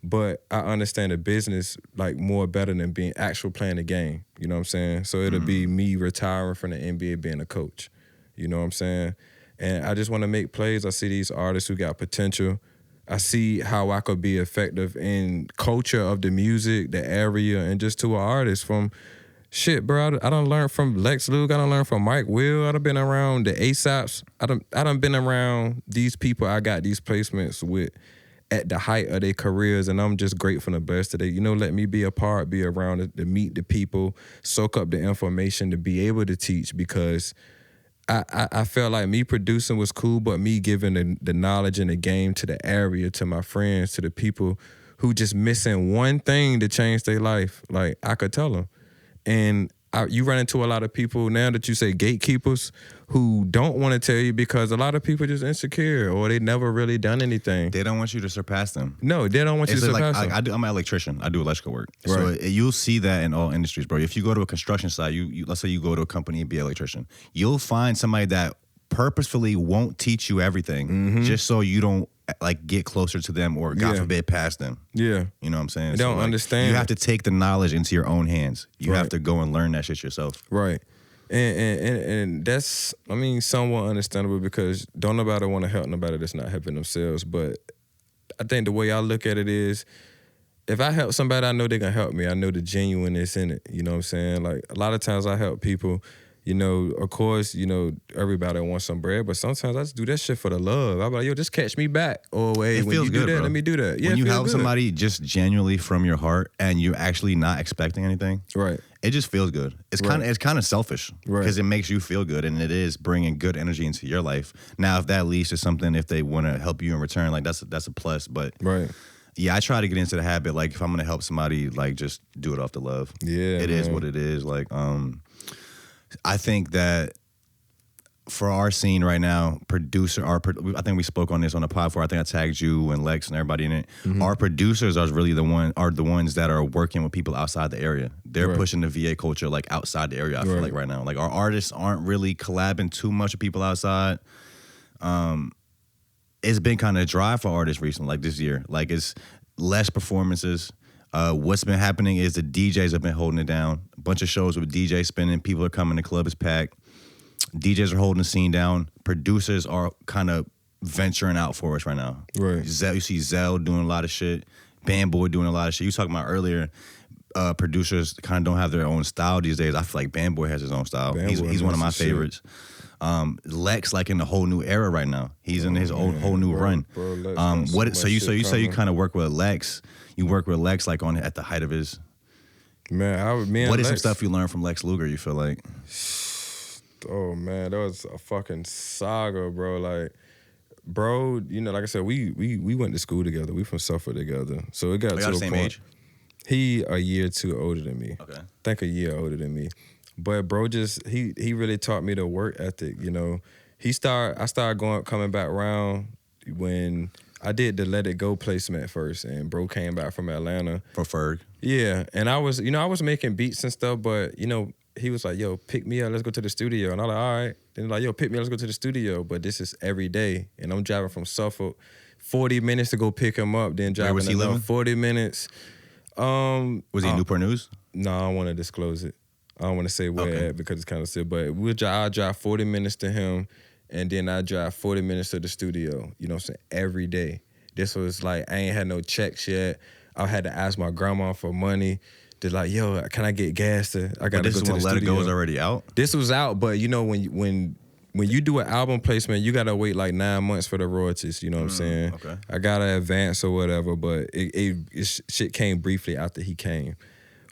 But I understand the business like more better than being actual playing the game. You know what I'm saying? So it'll be me retiring from the NBA being a coach. You know what I'm saying? And I just want to make plays. I see these artists who got potential. I see how I could be effective in culture of the music, the area, and just to an artist from shit, bro. I done learned from Lex Luke. I done learned from Mike Will. I done been around the ASAPs. I done been around these people I got these placements with at the height of their careers, and I'm just grateful and blessed today. You know, let me be a part, be around to meet the people, soak up the information, to be able to teach, because I felt like me producing was cool, but me giving the knowledge and the game to the area, to my friends, to the people who just missing one thing to change their life, like I could tell them. And you run into a lot of people now that you say gatekeepers who don't want to tell you because a lot of people just insecure or they never really done anything. They don't want you to surpass them. No, they don't want you to surpass them. I'm an electrician. I do electrical work. Right. So you'll see that in all industries, bro. If you go to a construction site, you let's say you go to a company and be an electrician, you'll find somebody that purposefully won't teach you everything just so you don't like get closer to them or God forbid past them. Yeah. You know what I'm saying? They don't understand. You have to take the knowledge into your own hands. You have to go and learn that shit yourself. Right. And that's, I mean, somewhat understandable because don't nobody want to help nobody that's not helping themselves. But I think the way I look at it is, if I help somebody, I know they're going to help me. I know the genuineness in it. You know what I'm saying? Like, a lot of times I help people, you know, of course, you know, everybody wants some bread, but sometimes I just do that shit for the love. I'm like, yo, just catch me back. Or, hey, when you do that, let me do that. Yeah, when you help somebody just genuinely from your heart and you're actually not expecting anything, right? It just feels good. It's kind of selfish because it makes you feel good and it is bringing good energy into your life. Now, if that leads to something, if they want to help you in return, like that's a plus. But yeah, I try to get into the habit. Like if I'm gonna help somebody, like just do it off the love. Yeah, it is what it is. Like I think that for our scene right now, I think we spoke on this on the pod before. I think I tagged you and Lex and everybody in it. Mm-hmm. Our producers are really the ones that are working with people outside the area. They're pushing the VA culture like outside the area. I feel like right now, like our artists aren't really collabing too much with people outside. It's been kind of dry for artists recently, like this year. Like it's less performances. What's been happening is the DJs have been holding it down. A bunch of shows with DJs spinning. People are coming. The club is packed. DJs are holding the scene down. Producers are kind of venturing out for us right now. Right. You see Zell doing a lot of shit. Bandboy doing a lot of shit. You was talking about earlier, producers kind of don't have their own style these days. I feel like Bandboy has his own style. He's one of my favorites. Lex like in a whole new era right now. He's in his whole new run. Bro, so you say you kind of work with Lex. You work with Lex like at the height of his. Man, what is some stuff you learned from Lex Luger? You feel like? Oh man, that was a fucking saga, bro. Like, bro, you know, like I said, we went to school together. We from Suffolk together, so it got to the same point. Age? He a year or two older than me. Okay, I think a year older than me. But bro, just he really taught me the work ethic. You know, I started coming back around when I did the Let It Go placement first, and bro came back from Atlanta for Ferg. Yeah, and I was making beats and stuff, but you know, he was like, "Yo, pick me up, let's go to the studio," and I'm like, "All right." Then like, "Yo, pick me up, let's go to the studio," but this is every day, and I'm driving from Suffolk, 40 minutes to go pick him up, then driving another 40 minutes. Was he Newport News? No, I don't want to disclose it. I don't want to say where at because it's kind of sick, but I drive 40 minutes to him, and then I drive 40 minutes to the studio, you know what I'm saying, every day. This was like, I ain't had no checks yet. I had to ask my grandma for money. They're like, yo, can I get gas? I got to go to the studio. Let It Go was already out? This was out, but you know, when when you do an album placement, you gotta wait like 9 months for the royalties. You know what I'm saying? Okay. I got an advance or whatever, but shit came briefly after he came.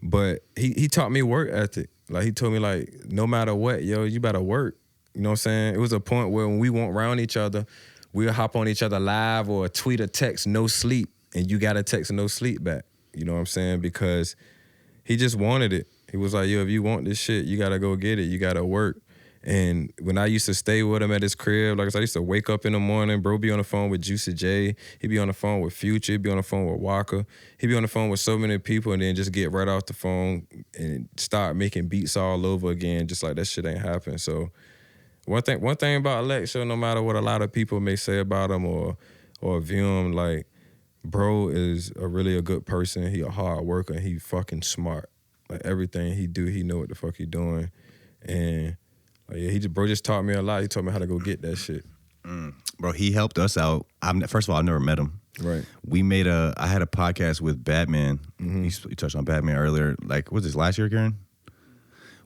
But he taught me work ethic. Like he told me like, no matter what, yo, you better work. You know what I'm saying? It was a point where when we weren't around each other, we'll hop on each other live or tweet or text no sleep, and you gotta text no sleep back. You know what I'm saying? Because he just wanted it. He was like, yo, if you want this shit, you gotta go get it. You gotta work. And when I used to stay with him at his crib, like I said, I used to wake up in the morning, bro be on the phone with Juicy J. He'd be on the phone with Future. He'd be on the phone with Walker. He'd be on the phone with so many people and then just get right off the phone and start making beats all over again, just like that shit ain't happened. So one thing about Lex, no matter what a lot of people may say about him or view him, like, bro is really a good person. He a hard worker and he fucking smart. Like everything he do, he know what the fuck he doing. And like, yeah, bro just taught me a lot. He taught me how to go get that shit. Bro, he helped us out. First of all, I've never met him. Right. I had a podcast with Batman. You touched on Batman earlier. Like, what was this, last year, Karen?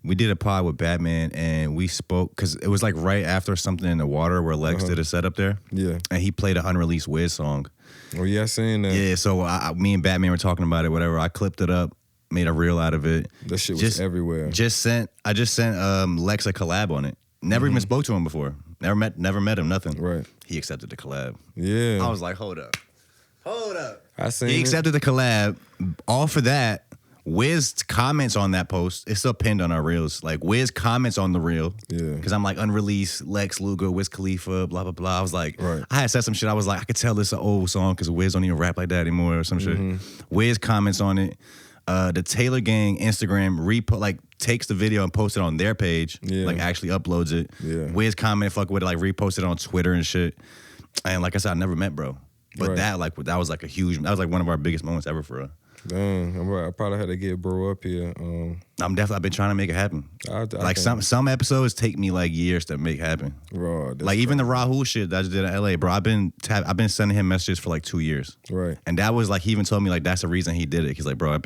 We did a pod with Batman and we spoke, because it was like right after Something in the Water where Lex did a setup there. Yeah. And he played an unreleased Wiz song. Oh, yeah, I seen that. Yeah, so me and Batman were talking about it, whatever. I clipped it up, made a reel out of it. That shit was everywhere. I just sent Lex a collab on it. Never even spoke to him before. Never met him, nothing. Right. He accepted the collab. Yeah. I was like, hold up. He accepted the collab. All for that. Wiz comments on that post. It's still pinned on our reels. Like, Wiz comments on the reel. Yeah. Because I'm like, unreleased, Lex Luger, Wiz Khalifa, blah, blah, blah. I was like, I had said some shit. I was like, I could tell this is an old song because Wiz don't even rap like that anymore or some shit. Wiz comments on it. The Taylor Gang Instagram takes the video and posts it on their page. Yeah. Like, actually uploads it. Yeah. Wiz comment, fuck with it, like reposted it on Twitter and shit. And like I said, I never met bro. But that was like one of our biggest moments ever for us. Dang, I probably had to get bro up here. I've been trying to make it happen. Some episodes take me like years to make happen. Bro, like even the Rahul shit that I just did in LA, bro. I've been sending him messages for like 2 years. Right. And that was like, he even told me like that's the reason he did it. He's like, bro,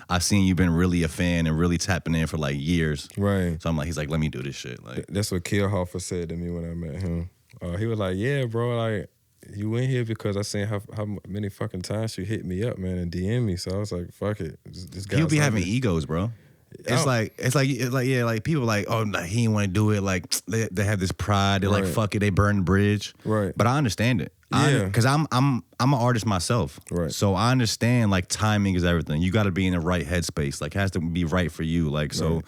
I've seen you've been really a fan and really tapping in for like years. Right. So I'm like, he's like, let me do this shit. Like that's what Kielhofer said to me when I met him. He was like, yeah, bro, like, you in here because I seen how many fucking times you hit me up, man, and DM me. So I was like, fuck it. This guy. He'll be having egos, bro. It's like yeah, like people like, oh, nah, he didn't want to do it. Like they have this pride. They're like, fuck it, they burn the bridge. Right. But I understand it. Yeah. Because I'm an artist myself. Right. So I understand like timing is everything. You got to be in the right headspace. Like it has to be right for you. Like so,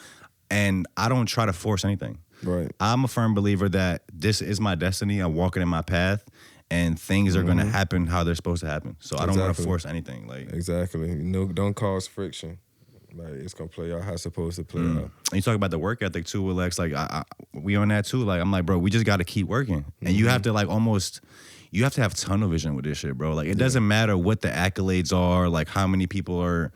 and I don't try to force anything. Right. I'm a firm believer that this is my destiny. I'm walking in my path. And things are gonna happen how they're supposed to happen. So I don't want to force anything. Like exactly. No, don't cause friction. Like it's gonna play out how it's supposed to play out. And you talk about the work ethic too with Lex. Like we on that too. Like I'm like, bro, we just got to keep working. And you have to like you have to have tunnel vision with this shit, bro. Like it doesn't matter what the accolades are, like how many people are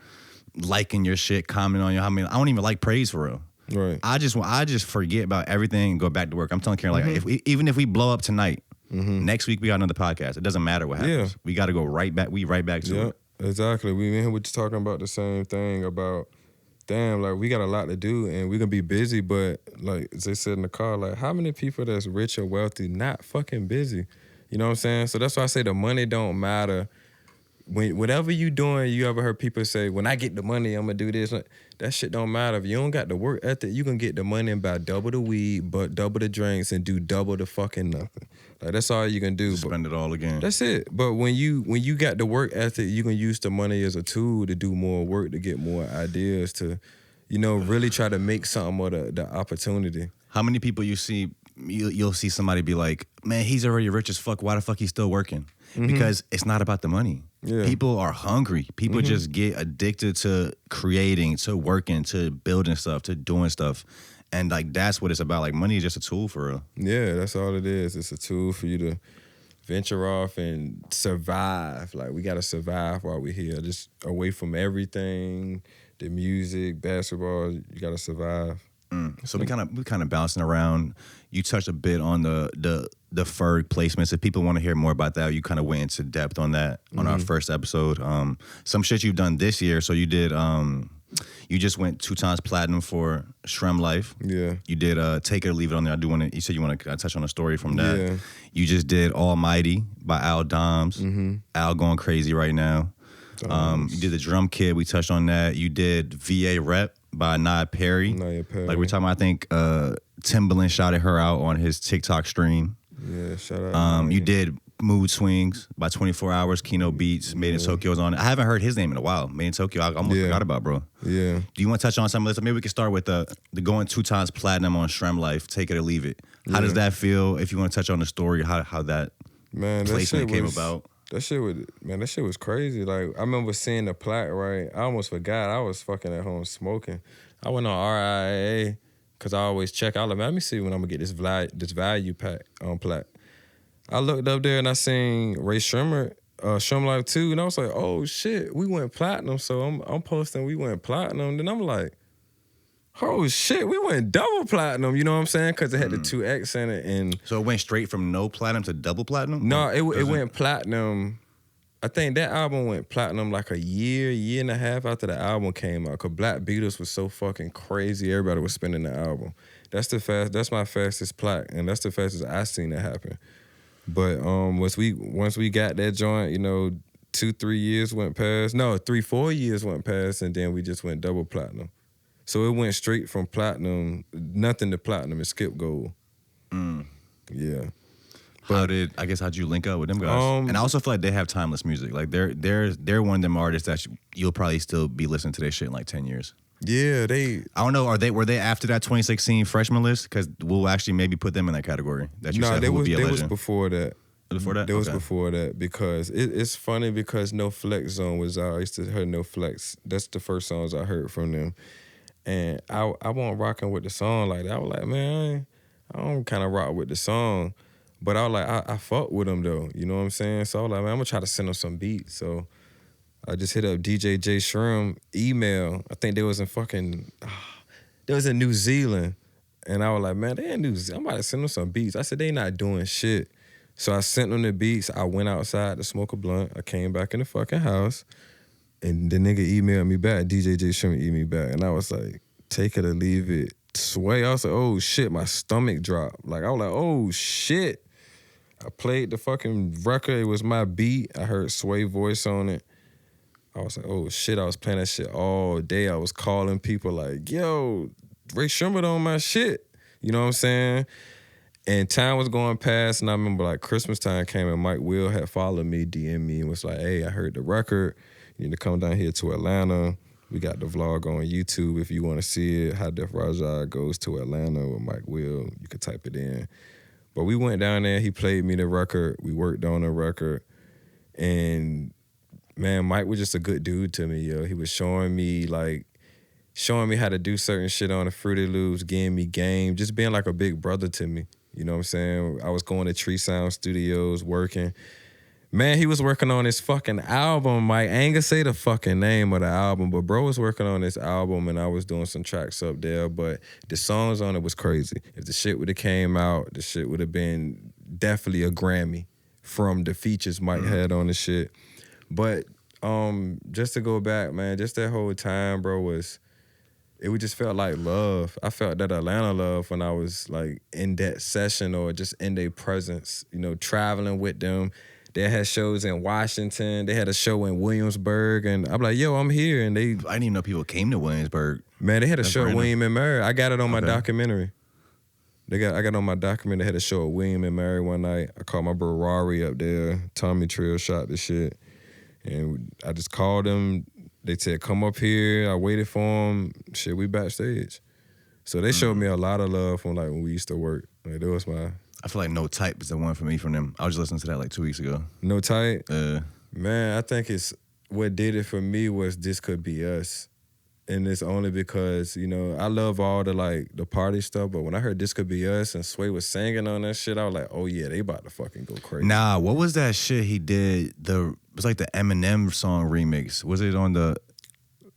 liking your shit, commenting on you. I don't even like praise for real. Right. I just forget about everything and go back to work. I'm telling Karen, like even if we blow up tonight. Next week we got another podcast. It doesn't matter what happens. Yeah. We got to go right back. We right back to it. Exactly. We're just talking about the same thing about, damn, like we got a lot to do and we're gonna be busy. But like as they said in the car, like how many people that's rich or wealthy not fucking busy? You know what I'm saying? So that's why I say the money don't matter. Whatever you doing, you ever heard people say, when I get the money, I'm gonna do this. That shit don't matter. If you don't got the work ethic, you can get the money and buy double the weed, but double the drinks and do double the fucking nothing. Like that's all you can do. Spend it all again. That's it. But when you got the work ethic, you can use the money as a tool to do more work, to get more ideas, to, really try to make something of the opportunity. How many people you see, you'll see somebody be like, man, he's already rich as fuck. Why the fuck he's still working? Because it's not about the money. Yeah. People are hungry. People just get addicted to creating, to working, to building stuff, to doing stuff. And like that's what it's about. Like money is just a tool for real. Yeah, that's all it is. It's a tool for you to venture off and survive. Like we gotta survive while we're here. Just away from everything, the music, basketball, you gotta survive. So we kind of bouncing around. You touched a bit on the Ferg placements. If people want to hear more about that, you kind of went into depth on that on our first episode. Some shit you've done this year. So you did You just went 2 times platinum for Shrem Life. Yeah. You did Take It or Leave It on there. I do want to. You said you want to touch on a story from that. Yeah. You just did Almighty by Al Doms. Al going crazy right now. You did the Drum Kid. We touched on that. You did VA Rep by Naya Perry. Like we're talking about, I think Timbaland shouted her out on his TikTok stream. Yeah, shout out. You did Mood Swings by 24 Hours, Kino Beats, Made in Tokyo's on it. I haven't heard his name in a while. Made in Tokyo, I almost forgot about, bro. Yeah. Do you want to touch on some of this? Maybe we can start with the going 2 times platinum on Shrem Life, Take It or Leave It. How does that feel? If you want to touch on the story, how that placement came about. That shit was crazy. Like, I remember seeing the plaque, right? I almost forgot. I was fucking at home smoking. I went on RIAA because I always check. I was like, man, let me see when I'm going to get this value pack on plaque. I looked up there and I seen Ray Shremmer, Shrem Life 2, and I was like, oh, shit, we went platinum. So I'm posting we went platinum. Then I'm like, oh, shit, we went double platinum, you know what I'm saying? Because it had the 2X in it. And so it went straight from no platinum to double platinum? No, it went platinum. I think that album went platinum like a year and a half after the album came out. Because Black Beatles was so fucking crazy. Everybody was spinning the album. That's my fastest plaque, and that's the fastest I seen it happen. But once we got that joint, 2-3 years went past. No, 3-4 years went past, and then we just went double platinum. So it went straight from platinum, nothing to platinum. It skipped gold. Yeah. How'd you link up with them guys? And I also feel like they have timeless music. Like they're one of them artists that you'll probably still be listening to their shit in like 10 years. Yeah, I don't know. Were they after that 2016 freshman list? Because we'll actually maybe put them in that category. That you said would be a legend. Was before that. Before that? It was before that because it's funny because No Flex Zone was out. I used to hear No Flex. That's the first songs I heard from them. And I wasn't rocking with the song like that. I was like, man, I don't kind of rock with the song. But I was like, I fuck with them though. You know what I'm saying? So I was like, man, I'm going to try to send them some beats. So I just hit up DJ J Shrem email. I think they was in New Zealand. And I was like, man, they in New Zealand. I'm about to send them some beats. I said, they not doing shit. So I sent them the beats. I went outside to smoke a blunt. I came back in the fucking house. And the nigga emailed me back. DJ J Shrem emailed me back. And I was like, Take It or Leave It. Sway. I was like, oh shit, my stomach dropped. Like, I was like, oh shit. I played the fucking record. It was my beat. I heard Sway voice on it. I was like, oh shit, I was playing that shit all day. I was calling people like, yo, Ray Shremmer on my shit. You know what I'm saying? And time was going past, and I remember like Christmas time came and Mike Will had followed me, DM me, and was like, hey, I heard the record. You need to come down here to Atlanta. We got the vlog on YouTube if you want to see it. HighDefRazjah goes to Atlanta with Mike Will. You could type it in. But we went down there. He played me the record. We worked on the record. And, man, Mike was just a good dude to me, yo. He was showing me how to do certain shit on the Fruity Loops, giving me game, just being like a big brother to me. You know what I'm saying? I was going to Tree Sound Studios working. Man, he was working on his fucking album, Mike. I ain't gonna say the fucking name of the album, but bro was working on this album and I was doing some tracks up there, but the songs on it was crazy. If the shit would have came out, the shit would have been definitely a Grammy from the features Mike had on the shit. But just to go back, man, just that whole time, bro, it would just felt like love. I felt that Atlanta love when I was like in that session or just in their presence, traveling with them. They had shows in Washington. They had a show in Williamsburg. And I'm like, yo, I'm here. And I didn't even know people came to Williamsburg. Man, they had a show at William and Mary. I got it on my documentary. I got it on my documentary. They had a show at William and Mary one night. I called my bro Rory up there. Tommy Trill shot the shit. And I just called them. They said, come up here. I waited for them. Shit, we backstage. So they showed me a lot of love from like when we used to work. Like that was my... I feel like No Type is the one for me from them. I was just listening to that like 2 weeks ago. No Type? Man, I think what did it for me was This Could Be Us. And it's only because, I love all the party stuff, but when I heard This Could Be Us and Sway was singing on that shit, I was like, oh yeah, they about to fucking go crazy. Nah, what was that shit he did? It was like the Eminem song remix. Was it on the...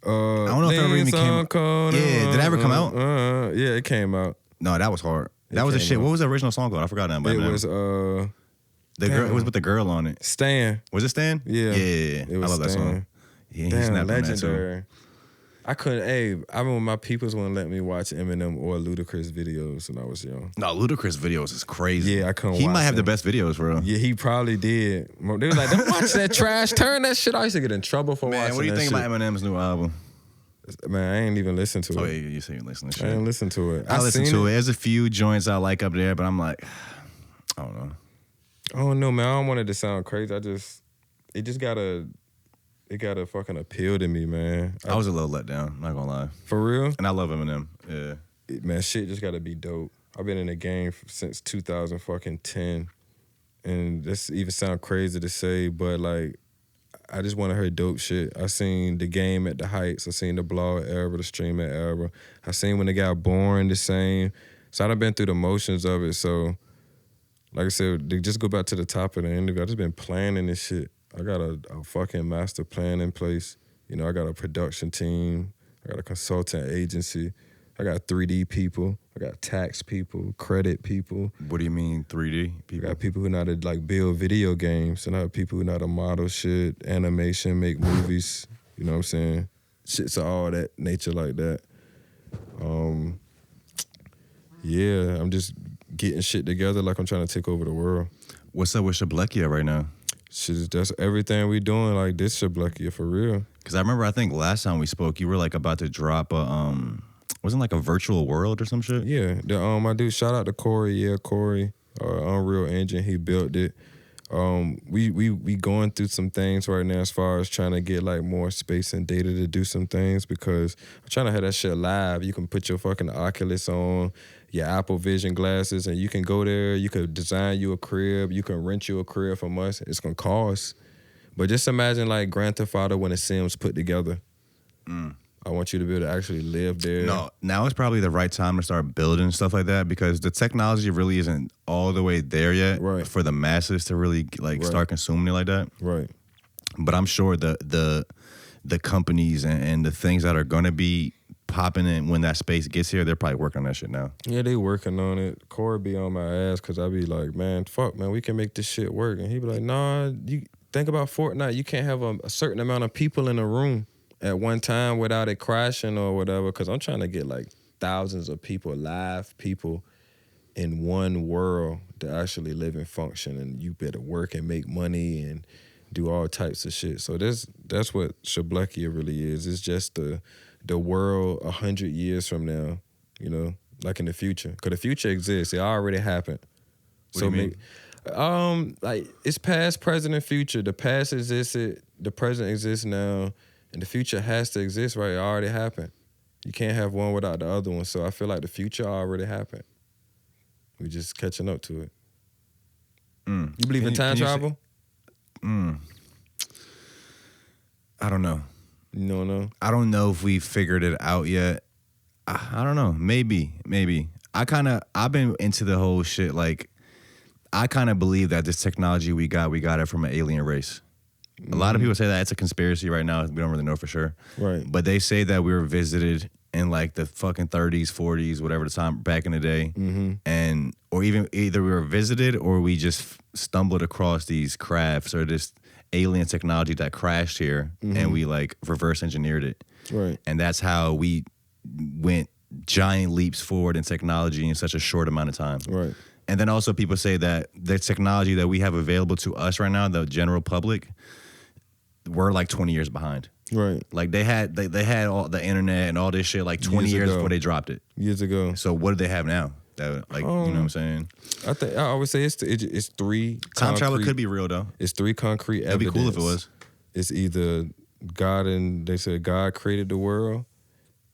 I don't know if that remix came out. Yeah, did that ever come out? Yeah, it came out. No, that was hard. That was a shit. What was the original song called? I forgot that. It was the girl. It was with the girl on it. Stan. Was it Stan? Yeah. Yeah. It was I love that song. Yeah, Damn, legendary. I couldn't. Hey, I remember my peoples wouldn't let me watch Eminem or Ludacris videos when I was young. No, Ludacris videos is crazy. Yeah, I couldn't. He watch might have them. the best videos, bro. Yeah, he probably did. They was like, "Don't watch that trash. Turn that shit." I used to get in trouble for watching. Man, what do you think about Eminem's new album? Man, I ain't even listen to it. Oh yeah, you say you listen to shit. I ain't listen to it. I listen to it. There's a few joints I like up there, but I'm like, I don't know. I don't know, man. I don't want it to sound crazy. It gotta fucking appeal to me, man. I was a little let down, not gonna lie. For real? And I love Eminem. Yeah. Man, shit just gotta be dope. I've been in the game since 2010, and this even sound crazy to say, but like, I just want to hear dope shit. I seen the game at the Heights. I seen the blog era, the stream at era. I seen when it got boring, the same. So I done been through the motions of it. So, like I said, to just go back to the top of the interview, I just been planning this shit. I got a fucking master plan in place. You know, I got a production team. I got a consultant agency. I got 3D people. I got tax people, credit people. What do you mean 3D people? I got people who know how to like build video games, and I have people who know how to model shit, animation, make movies. You know what I'm saying? Shit's all that nature like that. Yeah, I'm just getting shit together like I'm trying to take over the world. What's up with SCHBLEKIA right now? Shit, that's everything we doing. Like this SCHBLEKIA for real. Because I remember, I think last time we spoke, you were like about to drop a wasn't like a virtual world or some shit? Yeah, I do shout out to Corey. Yeah, Corey, Unreal Engine, he built it. We going through some things right now as far as trying to get like more space and data to do some things because I'm trying to have that shit live. You can put your fucking Oculus on, your Apple Vision glasses, and you can go there. You could design you a crib. You can rent you a crib from us. It's gonna cost, but just imagine like Grand Theft Auto when the Sims put together. I want you to be able to actually live there. No, now is probably the right time to start building stuff like that because the technology really isn't all the way there yet for the masses to really like start consuming it like that. Right. But I'm sure the companies and the things that are going to be popping in when that space gets here, they're probably working on that shit now. Yeah, they working on it. Corey be on my ass because I be like, man, fuck, man, we can make this shit work. And he be like, nah, you think about Fortnite. You can't have a certain amount of people in a room at one time without it crashing or whatever, because I'm trying to get like thousands of people, live people in one world to actually live and function, and you better work and make money and do all types of shit. So that's what SCHBLEKIA really is. It's just the world 100 years from now, you know, like in the future. Because the future exists. It already happened. What do you mean? Like it's past, present, and future. The past existed, the present exists now, and the future has to exist, right? It already happened. You can't have one without the other one. So I feel like the future already happened. We just catching up to it. You believe in time travel? I don't know. You don't know? I don't know if we figured it out yet. I don't know. Maybe. I've been into the whole shit. Like, I kind of believe that this technology we got it from an alien race. A lot of people say that it's a conspiracy right now. We don't really know for sure. Right. But they say that we were visited in like the fucking 30s, 40s, whatever the time back in the day. And or even either we were visited or we just stumbled across these crafts or this alien technology that crashed here and we like reverse engineered it. Right. And that's how we went giant leaps forward in technology in such a short amount of time. Right. And then also people say that the technology that we have available to us right now, the general public, we're like 20 years behind. Right. Like they had all the internet and all this shit like 20 years before they dropped it. Years ago. So what do they have now? That, like, you know what I'm saying? I always say it's three. Time travel could be real though. It's three concrete That'd evidence. be cool if it was. It's either God and they said God created the world.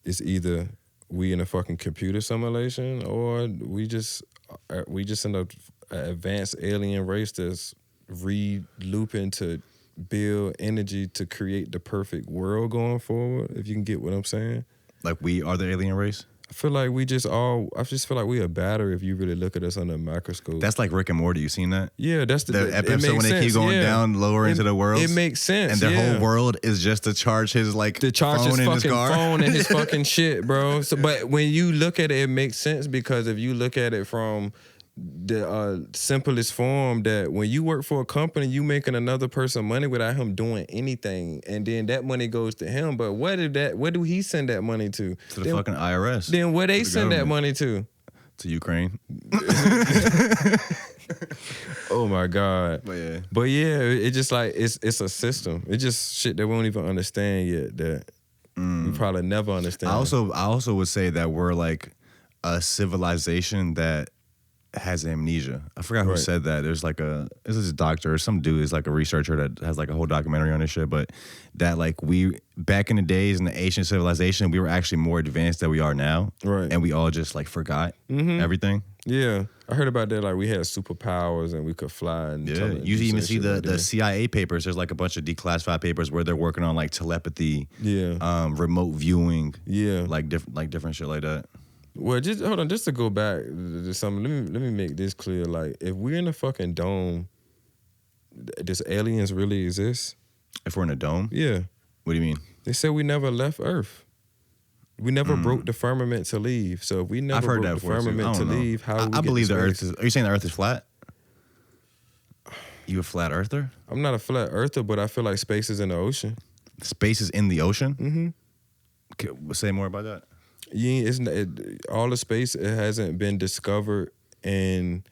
It's either we in a fucking computer simulation or we just in a advanced alien race that's re-looping to build energy to create the perfect world going forward, if you can get what I'm saying. Like we are the alien race? I feel like I just feel like we are better if you really look at us under a microscope. That's like Rick and Morty. You seen that? Yeah, that's the episode when they keep going down lower into the world. It makes sense. And their whole world is just to charge his phone in his car. Phone and his fucking shit, bro. So, but when you look at it, it makes sense because if you look at it from the simplest form that when you work for a company, you making another person money without him doing anything, and then that money goes to him. But where do he send that money to? To the fucking IRS. Then where they send that money to? To Ukraine. Oh my God. But yeah, it just like it's a system. It's just shit that we don't even understand yet. That we probably never understand. I also would say that we're like a civilization that has amnesia. I forgot who said that. There's like this is a doctor or some dude is like a researcher that has like a whole documentary on this shit, but that like we back in the days in the ancient civilization, we were actually more advanced than we are now. Right. And we all just like forgot everything. Yeah. I heard about that, like we had superpowers and we could fly and you even see the CIA papers. There's like a bunch of declassified papers where they're working on like telepathy, remote viewing, like different shit like that. Well, just hold on, just to go back to something. Let me make this clear. Like, if we're in a fucking dome, does aliens really exist? If we're in a dome, yeah. What do you mean? They said we never left Earth. We never broke the firmament to leave. So if we never broke the firmament to leave, how? I believe the Earth is. Are you saying the Earth is flat? You a flat earther? I'm not a flat earther, but I feel like space is in the ocean. Space is in the ocean. Mm-hmm. Say more about that. All the space, it hasn't been discovered, and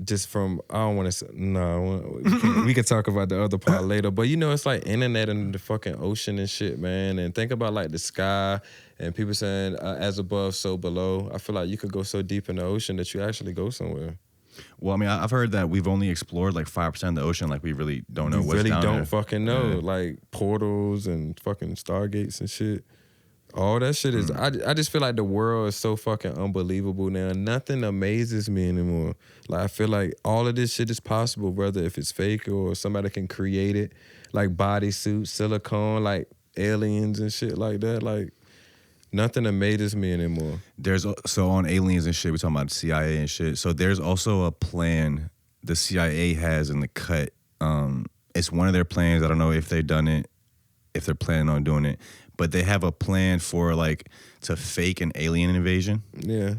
just from, I don't want to say, no, we can talk about the other part later, but you know, it's like internet in the fucking ocean and shit, man. And think about like the sky and people saying as above, so below. I feel like you could go so deep in the ocean that you actually go somewhere. Well, I mean, I've heard that we've only explored like 5% of the ocean. Like we really don't know what's really down don't there. Fucking know. Like portals and fucking stargates and shit. All that shit is, I just feel like the world is so fucking unbelievable now. Nothing amazes me anymore. Like, I feel like all of this shit is possible, whether if it's fake or somebody can create it. Like bodysuits, silicone, like aliens and shit like that. Like, nothing amazes me anymore. So on aliens and shit, we're talking about CIA and shit. So there's also a plan the CIA has in the cut. It's one of their plans. I don't know if they've done it, if they're planning on doing it. But they have a plan for like to fake an alien invasion. Yeah.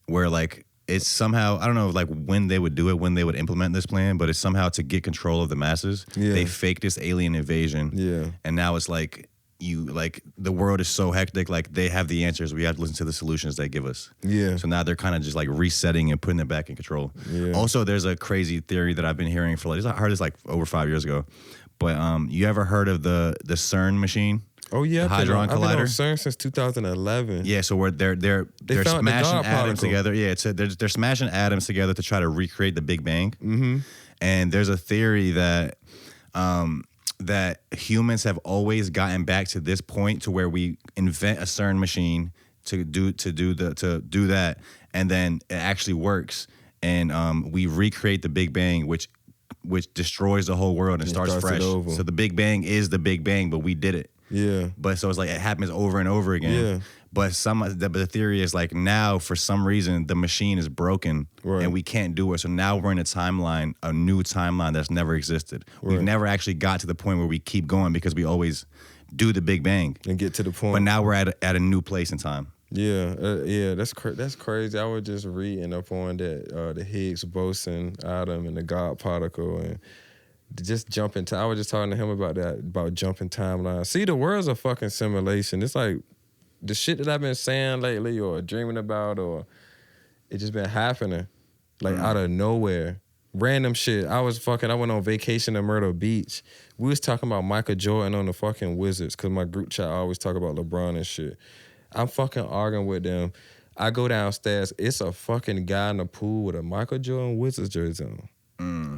Where like it's somehow, I don't know like when they would do it, when they would implement this plan, but it's somehow to get control of the masses. Yeah. They fake this alien invasion. Yeah. And now it's like the world is so hectic, like they have the answers. We have to listen to the solutions they give us. Yeah. So now they're kind of just like resetting and putting it back in control. Yeah. Also, there's a crazy theory that I've been hearing for like, I heard this like over 5 years ago. But you ever heard of the CERN machine? Oh yeah, the Hadron Collider. I've been on CERN since 2011. Yeah, so they're smashing atoms together. Yeah, they're smashing atoms together to try to recreate the Big Bang. Mm-hmm. And there's a theory that that humans have always gotten back to this point to where we invent a CERN machine to do that, and then it actually works, and we recreate the Big Bang, which destroys the whole world and starts fresh. So the Big Bang is the Big Bang, but we did it. Yeah. But so it's like it happens over and over again. Yeah. But the theory is like now for some reason the machine is broken and we can't do it. So now we're in a new timeline that's never existed. Right. We've never actually got to the point where we keep going because we always do the Big Bang and get to the point. But now we're at a new place in time. Yeah, that's crazy. I was just reading up on that the Higgs boson atom and the God particle and just jumping time. I was just talking to him about that, about jumping timelines. See, the world's a fucking simulation. It's like the shit that I've been saying lately or dreaming about, or it just been happening like out of nowhere. Random shit. I went on vacation in Myrtle Beach. We was talking about Michael Jordan on the fucking Wizards because my group chat always talk about LeBron and shit. I'm fucking arguing with them. I go downstairs. It's a fucking guy in the pool with a Michael Jordan Wizards jersey on.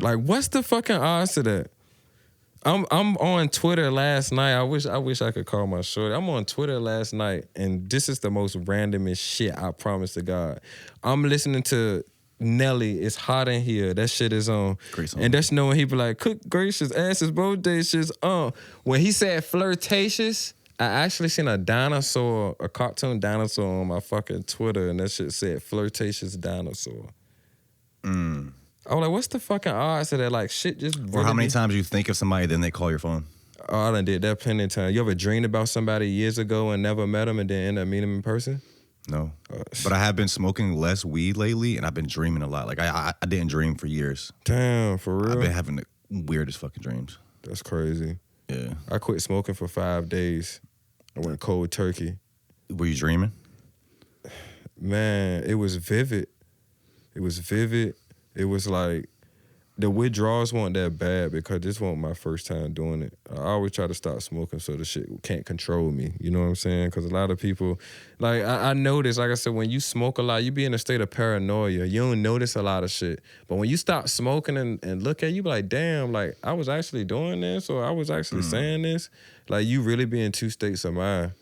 Like, what's the fucking odds to that? I'm on Twitter last night. I wish I could call my shorty. I'm on Twitter last night, and this is the most randomest shit, I promise to God. I'm listening to Nelly, It's Hot in Here. That shit is on. Great song. And that's knowing he be like, cook gracious, asses bodacious. When he said flirtatious, I actually seen a cartoon dinosaur on my fucking Twitter, and that shit said flirtatious dinosaur. I was like, what's the fucking odds of that? Like, shit just... Or how many times you think of somebody, then they call your phone? Oh, I done did that plenty of times. You ever dreamed about somebody years ago and never met them and then end up meeting them in person? No. But I have been smoking less weed lately, and I've been dreaming a lot. Like, I didn't dream for years. Damn, for real? I've been having the weirdest fucking dreams. That's crazy. Yeah. I quit smoking for 5 days. I went cold turkey. Were you dreaming? Man, it was vivid. It was like, the withdrawals weren't that bad because this wasn't my first time doing it. I always try to stop smoking so the shit can't control me. You know what I'm saying? Because a lot of people, like, I notice, like I said, when you smoke a lot, you be in a state of paranoia. You don't notice a lot of shit. But when you stop smoking and look at it, you be like, damn, like, I was actually doing this or I was actually saying this. Like, you really be in 2 states of mind.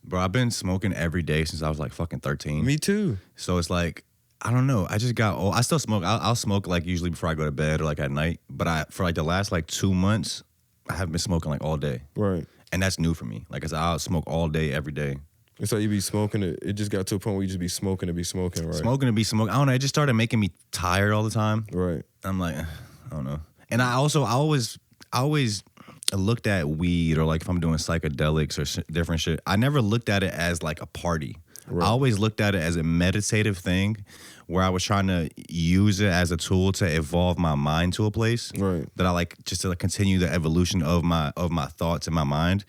Bro, I've been smoking every day since I was like fucking 13. Me too. So it's like, I don't know. I just got old. I still smoke. I'll smoke like usually before I go to bed or like at night. But for like the last like 2 months, I haven't been smoking like all day. Right. And that's new for me. Like I said, I'll smoke all day, every day. It's like you be smoking it. It just got to a point where you just be smoking to be smoking, right? Smoking to be smoking. I don't know. It just started making me tired all the time. Right. I'm like, I don't know. And I always looked at weed or like if I'm doing psychedelics or different shit. I never looked at it as like a party. Right. I always looked at it as a meditative thing where I was trying to use it as a tool to evolve my mind to a place that I like just to like continue the evolution of my thoughts in my mind.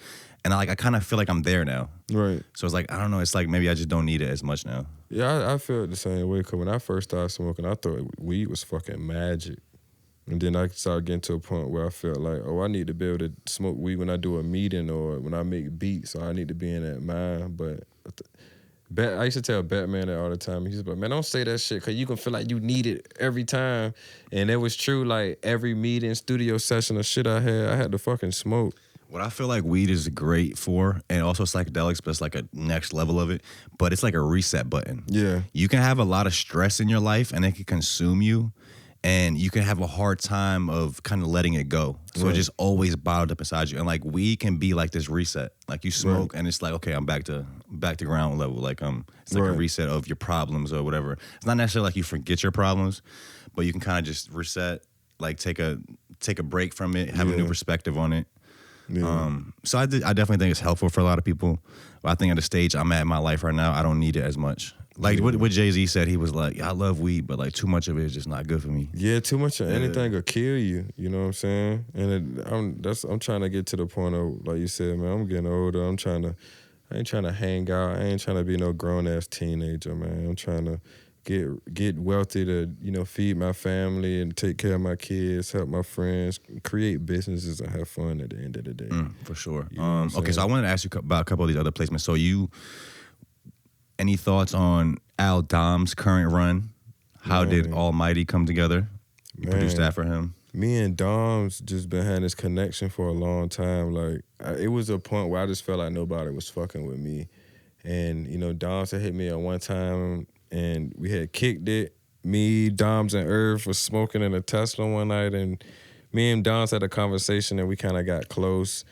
And I kind of feel like I'm there now. Right. So it's like, I don't know. It's like maybe I just don't need it as much now. Yeah, I feel the same way. Because when I first started smoking, I thought weed was fucking magic. And then I started getting to a point where I felt like, oh, I need to be able to smoke weed when I do a meeting or when I make beats. So I need to be in that mind. But I used to tell Batman that all the time. He's like, man, don't say that shit because you can feel like you need it every time. And it was true. Like every meeting, studio session of shit I had to fucking smoke. What I feel like weed is great for, and also psychedelics, but it's like a next level of it, but it's like a reset button. Yeah. You can have a lot of stress in your life and it can consume you, and you can have a hard time of kind of letting it go. So it's just always bottled up inside you. And like weed can be like this reset. Like you smoke and it's like, okay, I'm back to ground level. Like it's like a reset of your problems or whatever. It's not necessarily like you forget your problems, but you can kind of just reset, like take a break from it, have a new perspective on it. Yeah. So I definitely think it's helpful for a lot of people. But I think at the stage I'm at in my life right now, I don't need it as much. Like what Jay-Z said, he was like, I love weed, but like too much of it is just not good for me. Yeah, too much of anything will kill you. You know what I'm saying? And I'm trying to get to the point of, like you said, man, I'm getting older. I ain't trying to hang out. I ain't trying to be no grown ass teenager, man. I'm trying to get wealthy to, you know, feed my family and take care of my kids, help my friends, create businesses and have fun at the end of the day. For sure. You know okay, so I wanted to ask you about a couple of these other placements. So any thoughts on Al Dom's current run? How did Almighty come together? You produced that for him? Me and Dom's just been having this connection for a long time. Like, it was a point where I just felt like nobody was fucking with me. And, you know, Dom's had hit me at one time and we had kicked it. Me, Dom's, and Irv was smoking in a Tesla one night, and me and Dom's had a conversation and we kind of got close.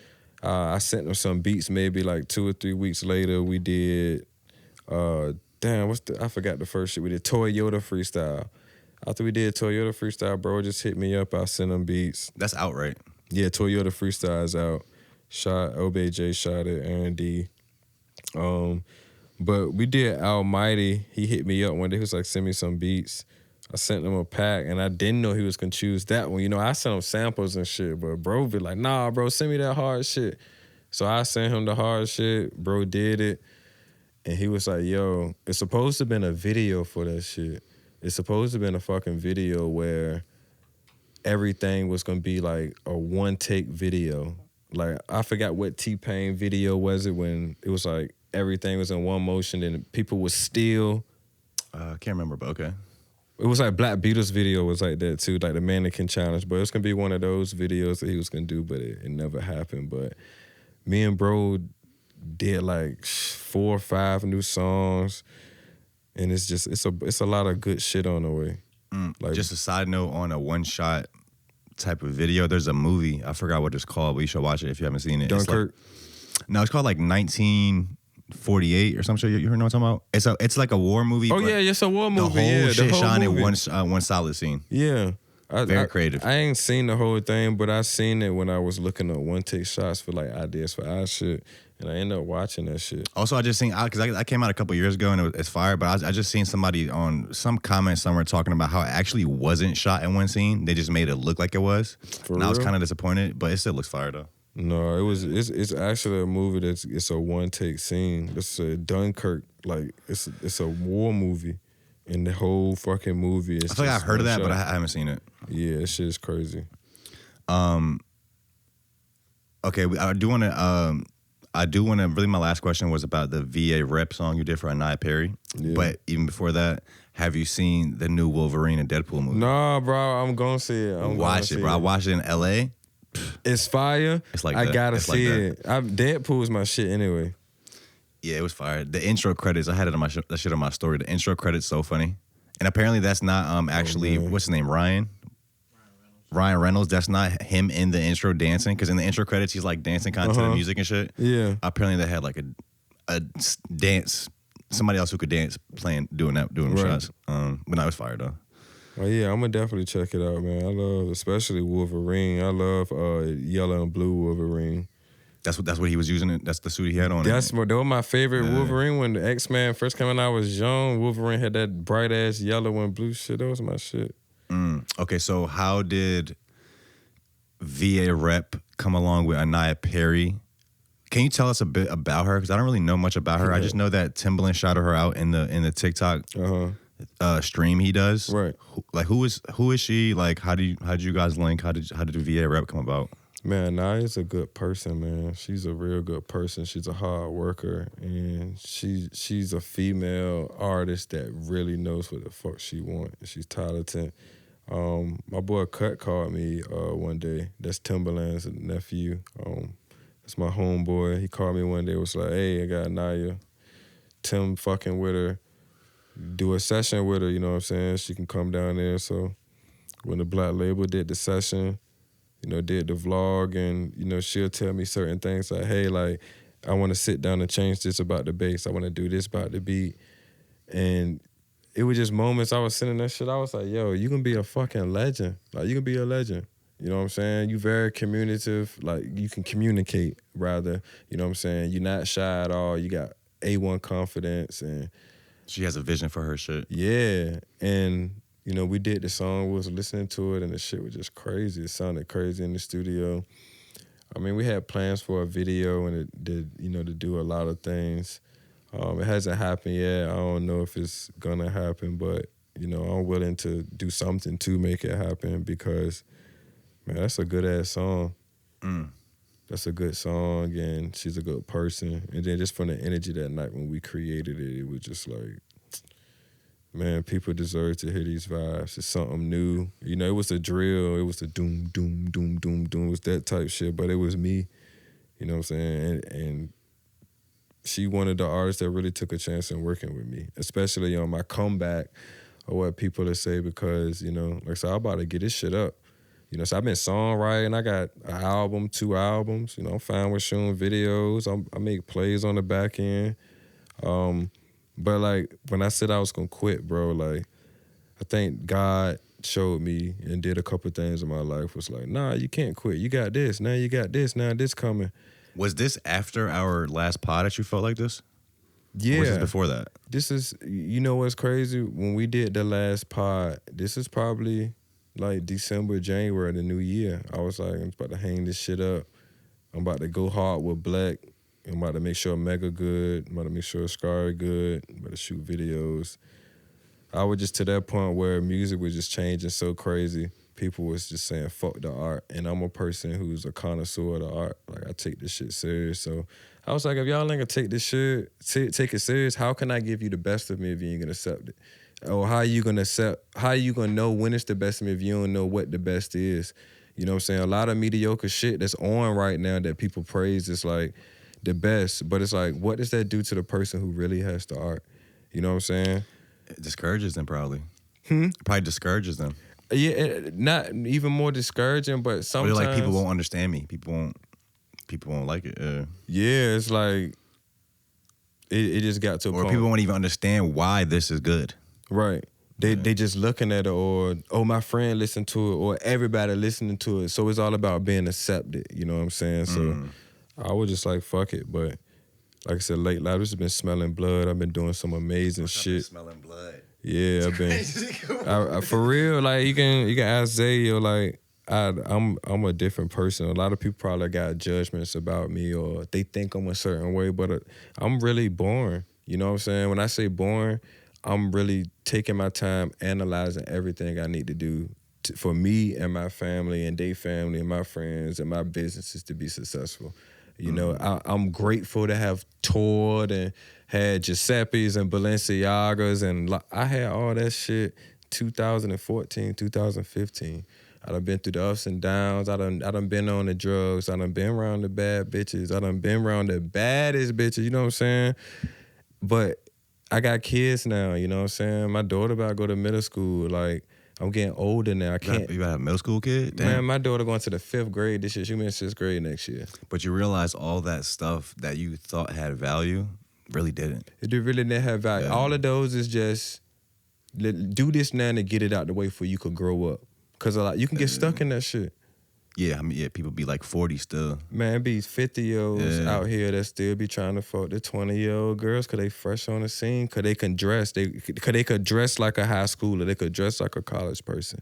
I sent him some beats maybe like 2 or 3 weeks later. We did... I forgot the first shit we did. Toyota Freestyle. After we did Toyota Freestyle, bro just hit me up. I sent him beats. That's out, right? Yeah, Toyota Freestyle is out. OBJ shot it, Aaron D. But we did Almighty. He hit me up one day. He was like, send me some beats. I sent him a pack, and I didn't know he was gonna choose that one. You know, I sent him samples and shit, but bro be like, nah, bro, send me that hard shit. So I sent him the hard shit. Bro did it. And he was like, yo, it's supposed to have been a video for that shit. It's supposed to have been a fucking video where everything was going to be like a one-take video. Like, I forgot what T-Pain video was it when it was like everything was in one motion and people was still... I can't remember, but okay. It was like Black Beatles video was like that too, like the mannequin challenge. But it's going to be one of those videos that he was going to do, but it never happened. But me and bro did like 4 or 5 new songs, and it's a lot of good shit on the way. Like, just a side note on a one-shot type of video, there's a movie, I forgot what it's called, but you should watch it if you haven't seen it. Dunkirk? It's called like 1948 or some shit. You heard what I'm talking about? It's like a war movie. Oh yeah, it's a war movie. The whole shit shot in movie. one solid scene. Yeah. Very creative. I ain't seen the whole thing, but I seen it when I was looking at one-take shots for like ideas for our shit. And I ended up watching that shit. Also, I just seen, because I came out a couple years ago and it's fire, but I just seen somebody on some comment somewhere talking about how it actually wasn't shot in one scene. They just made it look like it was. For and I was real? kind of disappointed, but it still looks fire though. No, it's actually a movie it's a one take scene. It's a Dunkirk, like it's a war movie. And the whole fucking movie is I feel like I've heard of that, shot. but I haven't seen it. Yeah, that shit is crazy. Okay, I do want to. Really, my last question was about the VA rep song you did for Anaya Perry. Yeah. But even before that, have you seen the new Wolverine and Deadpool movie? Nah, bro, I'm gonna see it. Watch it, bro. I watched it in LA. It's fire. It's like I that. gotta It's see like it. Deadpool is my shit anyway. Yeah, it was fire. The intro credits, I had it on that shit on my story. The intro credits so funny, and apparently that's not actually what's his name, Ryan Reynolds. That's not him in the intro dancing, because in the intro credits he's like dancing kind of to the music and shit. Yeah. Apparently they had like a dance, somebody else who could dance doing them shots. But I was fire though. Oh yeah, I'm gonna definitely check it out, man. I love especially Wolverine. I love yellow and blue Wolverine. That's what he was using. That's the suit he had on. That was my favorite Wolverine when the X-Men first came out. I was young. Wolverine had that bright ass yellow and blue shit. That was my shit. Okay, so how did VA rep come along with Anaya Perry? Can you tell us a bit about her? Because I don't really know much about her. I just know that Timbaland shouted her out in the TikTok stream he does. Right. Like who is she? Like how did you guys link? How did the VA rep come about? Man, Naya's a good person, man. She's a real good person. She's a hard worker, and she's a female artist that really knows what the fuck she wants. She's talented. My boy Cut called me one day. That's Timbaland's nephew. That's my homeboy. He called me one day. Was like, "Hey, I got Naya. Tim fucking with her. Do a session with her. You know what I'm saying? She can come down there." So when the Black Label did the session, did the vlog, and she'll tell me certain things like, "Hey, like I want to sit down and change this about the bass. I want to do this about the beat," and it was just moments I was sitting that shit. I was like, yo, you can be a fucking legend. Like, you can be a legend. You know what I'm saying? You very communicative. Like, you can communicate, rather. You know what I'm saying? You're not shy at all. You got A1 confidence. And she has a vision for her shit. Yeah. And, we did the song. We was listening to it, and the shit was just crazy. It sounded crazy in the studio. I mean, we had plans for a video, and it did, to do a lot of things. It hasn't happened yet. I don't know if it's gonna happen, but I'm willing to do something to make it happen because, man, that's a good ass song. That's a good song, and she's a good person. And then just from the energy that night when we created it, it was just like, man, people deserve to hear these vibes. It's something new. It was a drill. It was the doom, doom, doom, doom, doom. It was that type shit, but it was me. You know what I'm saying? And she one of the artists that really took a chance in working with me, especially on my comeback or what people will say because, like I said, I'm about to get this shit up. So I've been songwriting. I got an album, 2 albums. I'm fine with shooting videos. I make plays on the back end. But, like, when I said I was going to quit, bro, like, I think God showed me and did a couple things in my life. Was like, nah, you can't quit. You got this. Now you got this. Now this coming. Was this after our last pod that you felt like this? Yeah. Or was this before that? This is, what's crazy? When we did the last pod, this is probably like December, January of the new year. I was like, I'm about to hang this shit up. I'm about to go hard with Black. I'm about to make sure Mega good. I'm about to make sure Scar good. I'm about to shoot videos. I was just to that point where music was just changing so crazy. People was just saying, fuck the art. And I'm a person who's a connoisseur of the art. Like, I take this shit serious. So I was like, if y'all ain't gonna take this shit, take it serious, how can I give you the best of me if you ain't gonna accept it? Or how you gonna know when it's the best of me if you don't know what the best is? You know what I'm saying? A lot of mediocre shit that's on right now that people praise is like the best. But it's like, what does that do to the person who really has the art? You know what I'm saying? It discourages them probably. Probably discourages them. Yeah, not even more discouraging, but sometimes like people won't understand me. People won't like it. Yeah, it's like it just got to a or point. People won't even understand why this is good. Right. They just looking at it, or my friend listened to it, or everybody listening to it. So it's all about being accepted. You know what I'm saying? So I was just like, fuck it. But like I said, lately I've just been smelling blood. I've been doing some amazing shit. Smelling blood. Yeah, I've been I, for real. Like you can ask Zay, yo, like I'm a different person. A lot of people probably got judgments about me or they think I'm a certain way, but I'm really born. You know what I'm saying? When I say born, I'm really taking my time analyzing everything I need to do for me and my family and their family and my friends and my businesses to be successful. You know, I'm grateful to have toured and had Giuseppe's and Balenciagas, and I had all that shit 2014, 2015. I done been through the ups and downs. I done been on the drugs. I done been around the bad bitches. I done been around the baddest bitches, you know what I'm saying? But I got kids now, you know what I'm saying? My daughter about to go to middle school. Like, I'm getting older now. I can't. You got a middle school kid? Damn. Man, my daughter going to the 5th grade this year. She'll be in 6th grade next year. But you realize all that stuff that you thought had value really didn't. It really didn't have value. Yeah. All of those is just do this now to get it out the way for you could grow up. Because you can get stuck in that shit. Yeah, I mean, yeah, people be like 40 still. Man, it be 50-year-olds Yeah. out here that still be trying to fuck the 20-year-old girls because they fresh on the scene, because they can dress. Because they could dress like a high schooler. They could dress like a college person.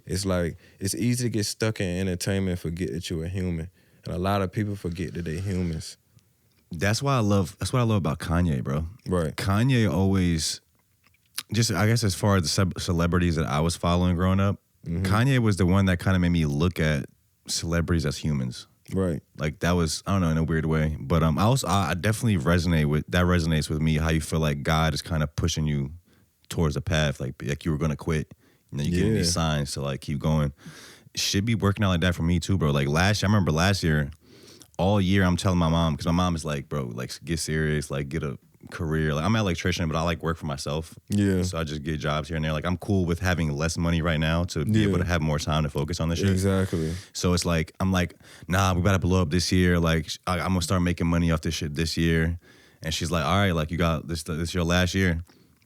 It's like, it's easy to get stuck in entertainment and forget that you're a human. And a lot of people forget that they're humans. That's what I love about Kanye, bro. Right. Kanye always, just I guess as far as the celebrities that I was following growing up, Kanye was the one that kind of made me look at celebrities as humans. Right. Like that was, I don't know, in a weird way. But I definitely resonates with me how you feel like God is kind of pushing you towards a path, like you were gonna quit. You know, you getting these signs to like keep going. Should be working out like that for me too, bro. Like I remember last year, all year I'm telling my mom, because my mom is like, bro, like get serious, like get a career. Like I'm an electrician, but I like work for myself. Yeah. So I just get jobs here and there. Like I'm cool with having less money right now to be able to have more time to focus on this shit. Exactly. So it's like, I'm like, nah, we gotta blow up this year. Like I'm gonna start making money off this shit this year. And she's like, all right, like you got this your last year.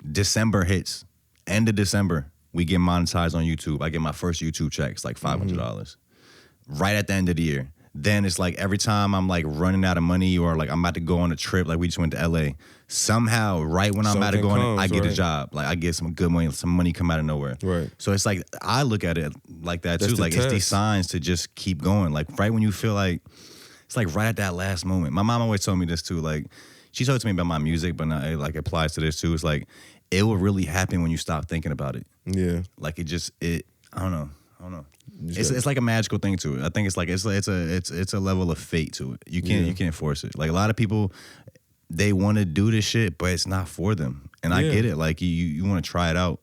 December hits. End of December, we get monetized on YouTube. I get my first YouTube check. It's like $500. Right at the end of the year. Then it's like every time I'm like running out of money or like I'm about to go on a trip, like we just went to LA, somehow right when I'm about to go on it, I get a job. Like I get some good money, some money come out of nowhere. Right. So it's like, I look at it like that That's too. the Like test. it's these signs to just keep going. Like right when you feel like, it's like right at that last moment. My mom always told me this too. Like she told me about my music, but it like applies to this too. It's like, it will really happen when you stop thinking about it. Yeah. Like I don't know. It's like a magical thing to it. I think it's like it's a level of fate to it. You can't force it. Like a lot of people, they want to do this shit, but it's not for them. And I get it. Like you want to try it out,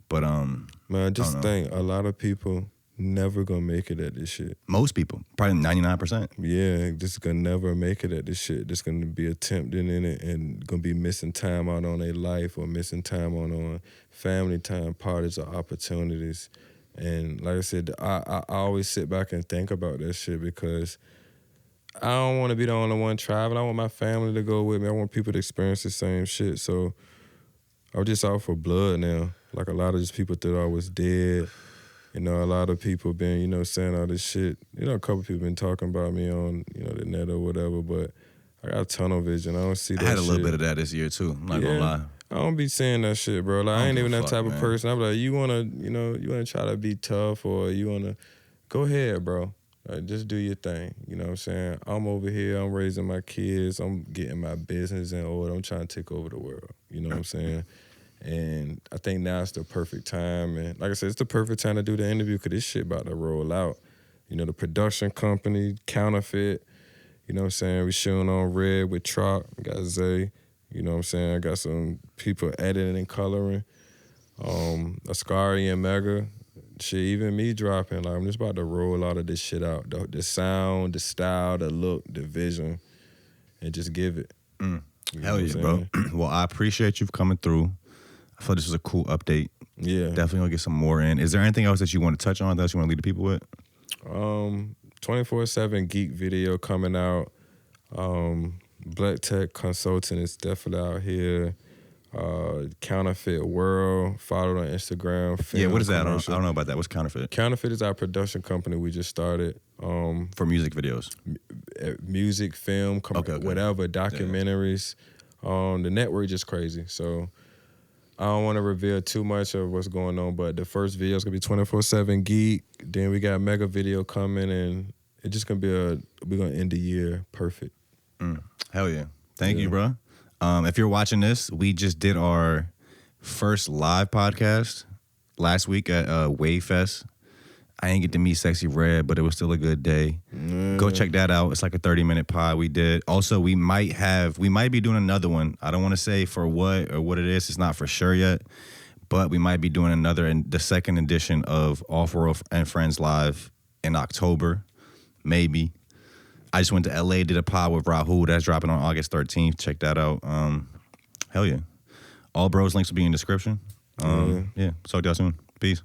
but man, I just think a lot of people never gonna make it at this shit. Most people, probably 99%. Yeah, just gonna never make it at this shit. Just gonna be attempting in it and gonna be missing time out on their life or missing time on family time, parties or opportunities. And like I said, I always sit back and think about that shit because I don't want to be the only one traveling. I want my family to go with me. I want people to experience the same shit. So I'm just out for blood now. Like a lot of these people thought I was dead. You know, a lot of people been, you know, saying all this shit. You know, a couple people been talking about me on, you know, the net or whatever, but I got tunnel vision. I don't see that shit. I had a little bit of that this year too. I'm not gonna lie. I don't be saying that shit, bro. Like I ain't even that type of person. I'm like, you wanna try to be tough or you wanna go ahead, bro. Like, just do your thing. You know what I'm saying? I'm over here, I'm raising my kids, I'm getting my business in order, I'm trying to take over the world. You know what I'm saying? And I think now it's the perfect time. And like I said, it's the perfect time to do the interview because this shit about to roll out. You know, the production company, Counterfeit, you know what I'm saying? We shooting on Red with Troc, we got Zay. You know what I'm saying? I got some people editing and coloring. Ascari and Mega. Shit, even me dropping. Like, I'm just about to roll all of this shit out. The sound, the style, the look, the vision, and just give it. Hell yeah, bro. Well, I appreciate you coming through. I thought this was a cool update. Yeah. Definitely gonna get some more in. Is there anything else that you want to touch on, that you want to leave the people with? 24/7 Geek video coming out. Black Tech Consulting is definitely out here. Counterfeit World, followed on Instagram. Yeah, what is that? I don't know about that. What's Counterfeit? Counterfeit is our production company we just started. For music videos. music, film, whatever, documentaries. The network just crazy. So I don't want to reveal too much of what's going on, but the first video is going to be 24/7 geek. Then we got mega video coming, and it's just going to be we're going to end the year perfect. Hell yeah. Thank you, bro. If you're watching this, we just did our first live podcast last week at Wave Fest. I didn't get to meet Sexy Red, but it was still a good day. Go check that out. It's like a 30-minute pod we did. Also, we might be doing another one. I don't want to say for what or what it is. It's not for sure yet. But we might be doing the second edition of Off-World and Friends Live in October. Maybe. I just went to LA, did a pod with Rahul. That's dropping on August 13th. Check that out. Hell yeah. All bros links will be in the description. Yeah. Talk to y'all soon. Peace.